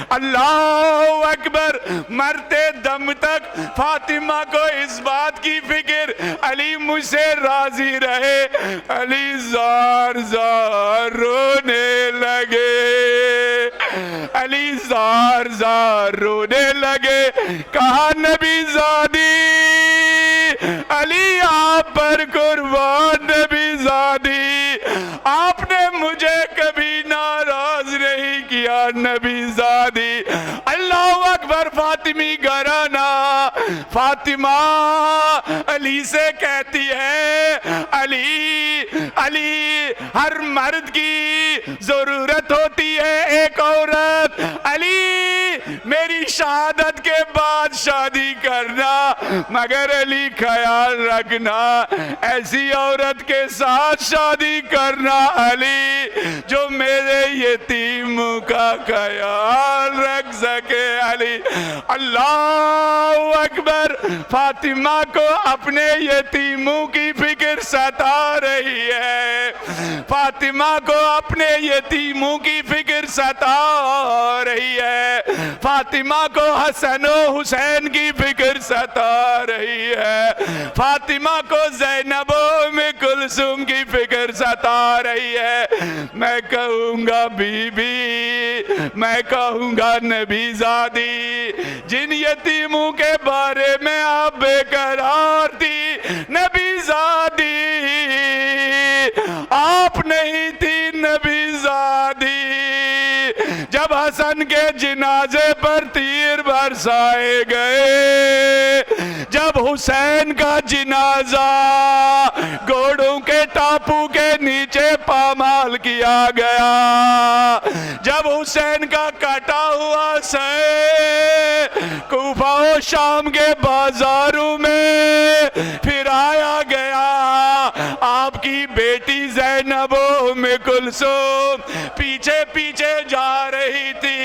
اللہ اکبر. مرتے دم تک فاطمہ کو اس بات کی فکر علی مجھ سے راضی رہے. علی زار زار رونے لگے, علی زار زار رونے لگے. کہا نبی زادی علی آپ پر قربان, نبی زادی آپ نے مجھے کبھی ناراض نہیں کیا. نبی زادی اللہ اکبر. فاطمی گھرانہ فاطمہ علی سے کہتی ہے علی علی ہر مرد کی ضرورت ہوتی ہے ایک عورت. علی میری شہادت کے بعد شادی کرنا, مگر علی خیال رکھنا ایسی عورت کے ساتھ شادی کرنا علی جو میرے یتیموں کا خیال رکھ سکے. علی اللہ اکبر. فاطمہ کو اپنے یتیموں کی فکر ستا رہی ہے, فاطمہ کو اپنے یتیموں کی فکر ستا رہی ہے, فاطمہ کو حسن و حسین کی فکر ستا رہی ہے, فاطمہ کو زینب و ام کلثوم کی فکر ستا رہی ہے. میں کہوں گا بی بی, میں کہوں گا نبی زادی, جن یتیموں کے بارے میں آپ بے قرار تھی, نبی زادی آپ نہیں تھی. نبی زادی جب حسن کے جنازے پر تیر برسائے گئے, جب حسین کا جنازہ گھوڑوں کے ٹاپو کے نیچے پامال کیا گیا, جب حسین کا کٹا ہوا سر کوفہ و شام کے بازاروں میں پھرایا گیا, آپ کی بیٹی زینب و ام کلثوم پیچھے پیچھے جا رہی تھی,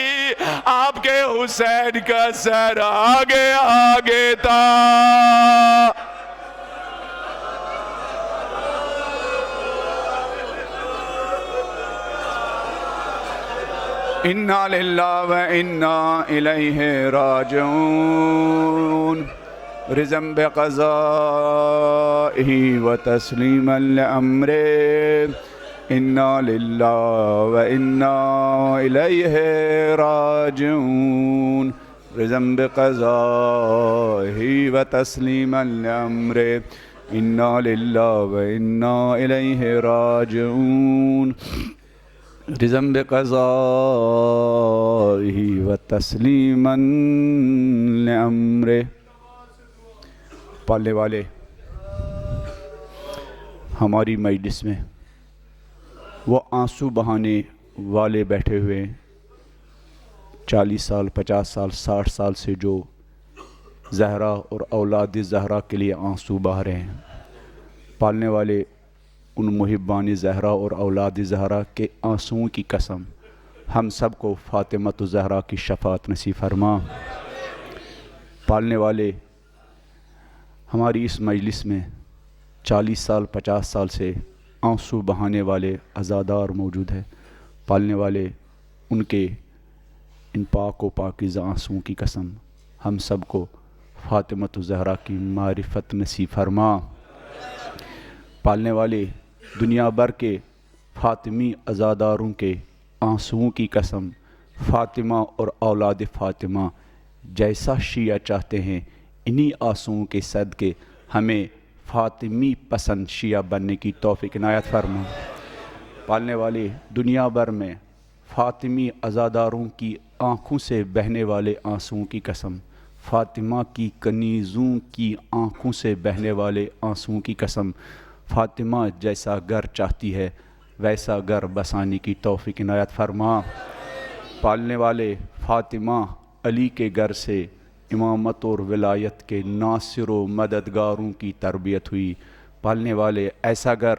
آپ کے حسین کا سر آگے آگے تھا. انا للہ و انا الیہ راجعون. رضا بقضائہ و تسلیما لامرہ, انا للہ و انا الیہ راجعون. رضا بقضائہ و تسلیما لامرہ. انا للہ و انا الیہ راجعون رضا بقضائہ و تسلیما لامرہ۔ پالنے والے، ہماری مجلس میں وہ آنسو بہانے والے بیٹھے ہوئے ہیں، 40 سال 50 سال 60 سال سے جو زہرا اور اولاد زہرا کے لیے آنسو بہا رہے ہیں۔ پالنے والے، ان محبان زہرا اور اولاد زہرا کے آنسوؤں کی قسم ہم سب کو فاطمۃ الزہرا کی شفاعت نصیب فرما۔ پالنے والے، ہماری اس مجلس میں 40 سال 50 سال سے آنسو بہانے والے عزادار موجود ہیں۔ پالنے والے، ان کے ان پاک و پاکیزہ آنسوؤں کی قسم ہم سب کو فاطمۃ الزہرا کی معرفت نصیب فرما۔ پالنے والے، دنیا بھر کے فاطمی عزاداروں کے آنسوؤں کی قسم فاطمہ اور اولاد فاطمہ جیسا شیعہ چاہتے ہیں، انہی آنسوؤں کے صدقے ہمیں فاطمی پسند شیعہ بننے کی توفیق عنایت فرما۔ پالنے والے، دنیا بھر میں فاطمی عزاداروں کی آنکھوں سے بہنے والے آنسوؤں کی قسم فاطمہ کی کنیزوں کی آنکھوں سے بہنے والے آنسوؤں کی قسم فاطمہ جیسا گھر چاہتی ہے ویسا گھر بسانے کی توفیق عنایت فرما۔ پالنے والے، فاطمہ علی کے گھر سے امامت اور ولایت کے ناصر و مددگاروں کی تربیت ہوئی۔ پالنے والے، ایسا گھر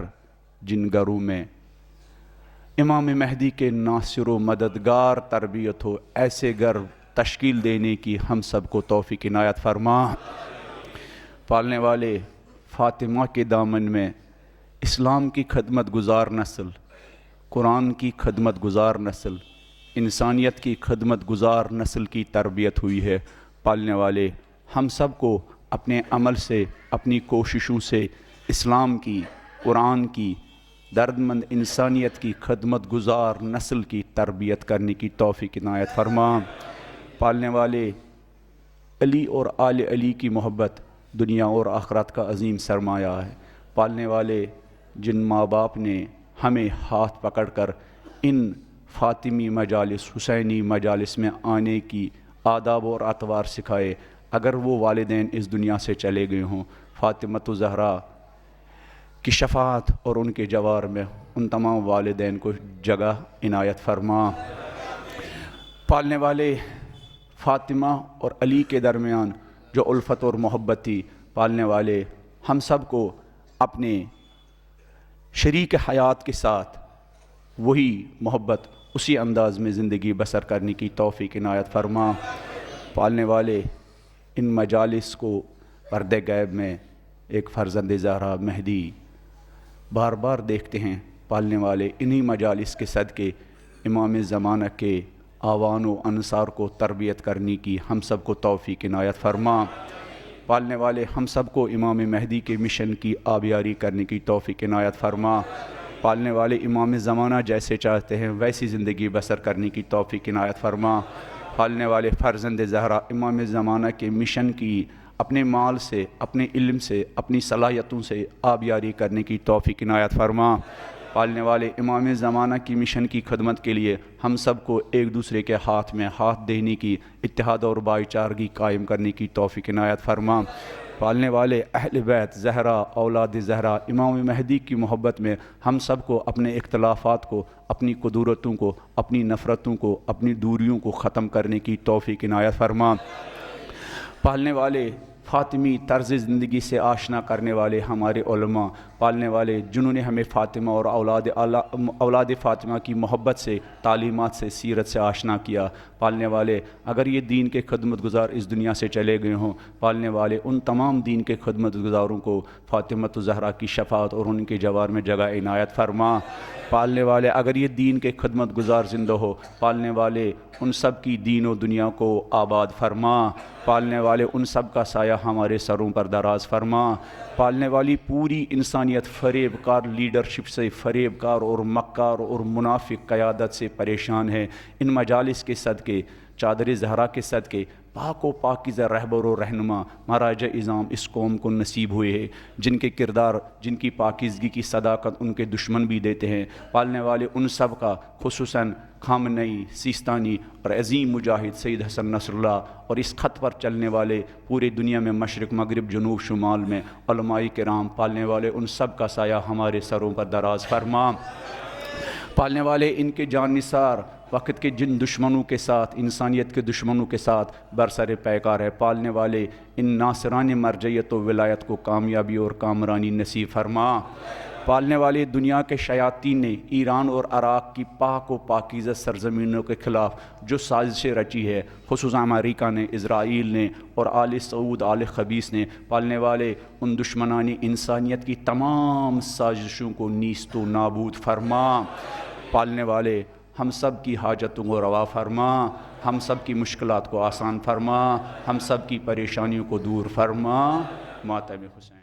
جن گھروں میں امام مہدی کے ناصر و مددگار تربیت ہو، ایسے گھر تشکیل دینے کی ہم سب کو توفیق عنایت فرما۔ پالنے والے، فاطمہ کے دامن میں اسلام کی خدمت گزار نسل، قرآن کی خدمت گزار نسل، انسانیت کی خدمت گزار نسل کی تربیت ہوئی ہے۔ پالنے والے، ہم سب کو اپنے عمل سے، اپنی کوششوں سے اسلام کی، قرآن کی، درد مند انسانیت کی خدمت گزار نسل کی تربیت کرنے کی توفیق عنایت فرما۔ پالنے والے، علی اور آل علی کی محبت دنیا اور آخرت کا عظیم سرمایہ ہے۔ پالنے والے، جن ماں باپ نے ہمیں ہاتھ پکڑ کر ان فاطمی مجالس، حسینی مجالس میں آنے کی آداب اور اطوار سکھائے، اگر وہ والدین اس دنیا سے چلے گئے ہوں، فاطمۃ الزہرا کی شفاعت اور ان کے جوار میں ان تمام والدین کو جگہ عنایت فرما۔ پالنے والے، فاطمہ اور علی کے درمیان جو الفت اور محبت تھی، پالنے والے، ہم سب کو اپنے شریک حیات کے ساتھ وہی محبت، اسی انداز میں زندگی بسر کرنے کی توفیق عنایت فرما۔ پالنے والے، ان مجالس کو پردے غیب میں ایک فرزند زہرا مہدی بار بار دیکھتے ہیں۔ پالنے والے، انہی مجالس کے صدقے امام زمانہ کے آوان و انصار کو تربیت کرنے کی ہم سب کو توفیق عنایت فرما۔ پالنے والے، ہم سب کو امام مہدی کے مشن کی آبیاری کرنے کی توفیق عنایت فرما۔ پالنے والے، امام زمانہ جیسے چاہتے ہیں ویسی زندگی بسر کرنے کی توفیق عنایت فرما۔ پالنے والے، فرزند زہرا امام زمانہ کے مشن کی اپنے مال سے، اپنے علم سے، اپنی صلاحیتوں سے آبیاری کرنے کی توفیق عنایت فرما۔ پالنے والے، امام زمانہ کی مشن کی خدمت کے لیے ہم سب کو ایک دوسرے کے ہاتھ میں ہاتھ دینے کی، اتحاد اور بھائی چارگی قائم کرنے کی توفیق عنایت فرما۔ پالنے والے، اہل بیت زہرا، اولاد زہرا، امام مہدی کی محبت میں ہم سب کو اپنے اختلافات کو، اپنی قدورتوں کو، اپنی نفرتوں کو، اپنی دوریوں کو ختم کرنے کی توفیق عنایت فرما۔ پالنے والے، فاطمی طرز زندگی سے آشنا کرنے والے ہمارے علماء، پالنے والے جنہوں نے ہمیں فاطمہ اور اولاد فاطمہ کی محبت سے، تعلیمات سے، سیرت سے آشنا کیا، پالنے والے اگر یہ دین کے خدمت گزار اس دنیا سے چلے گئے ہوں، پالنے والے ان تمام دین کے خدمت گزاروں کو فاطمۃ الزہرا کی شفاعت اور ان کے جوار میں جگہ عنایت فرما۔ پالنے والے اگر یہ دین کے خدمت گزار زندہ ہو، پالنے والے ان سب کی دین و دنیا کو آباد فرما، پالنے والے ان سب کا سایہ ہمارے سروں پر دراز فرما، پالنے والی پوری انسانیت فریب کار لیڈرشپ سے، فریب کار اور مکار اور منافق قیادت سے پریشان ہے، ان مجالس کے صدقے، چادر زہرا کے صدقے پاک و پاکیزہ رہبر و رہنما مہاراجہ اعظام اس قوم کو نصیب ہوئے ہیں، جن کے کردار، جن کی پاکیزگی کی صداقت ان کے دشمن بھی دیتے ہیں۔ پالنے والے ان سب کا، خصوصاً خامنئی، سیستانی اور عظیم مجاہد سید حسن نصر اللہ، اور اس خط پر چلنے والے پوری دنیا میں مشرق مغرب جنوب شمال میں علماء کرام، پالنے والے ان سب کا سایہ ہمارے سروں پر دراز فرما۔ پالنے والے ان کے جان نثار وقت کے جن دشمنوں کے ساتھ، انسانیت کے دشمنوں کے ساتھ برسر پیکار ہے، پالنے والے ان ناصران مرجعیت و ولایت کو کامیابی اور کامرانی نصیب فرما۔ پالنے والے دنیا کے شیاطین نے ایران اور عراق کی پاک و پاکیزہ سرزمینوں کے خلاف جو سازشیں رچی ہے، خصوصاً امریکہ نے، اسرائیل نے اور آل سعود آل خبیث نے، پالنے والے ان دشمنان انسانیت کی تمام سازشوں کو نیست و نابود فرما۔ پالنے والے ہم سب کی حاجتوں کو روا فرما، ہم سب کی مشکلات کو آسان فرما، ہم سب کی پریشانیوں کو دور فرما۔ ماتم حسین۔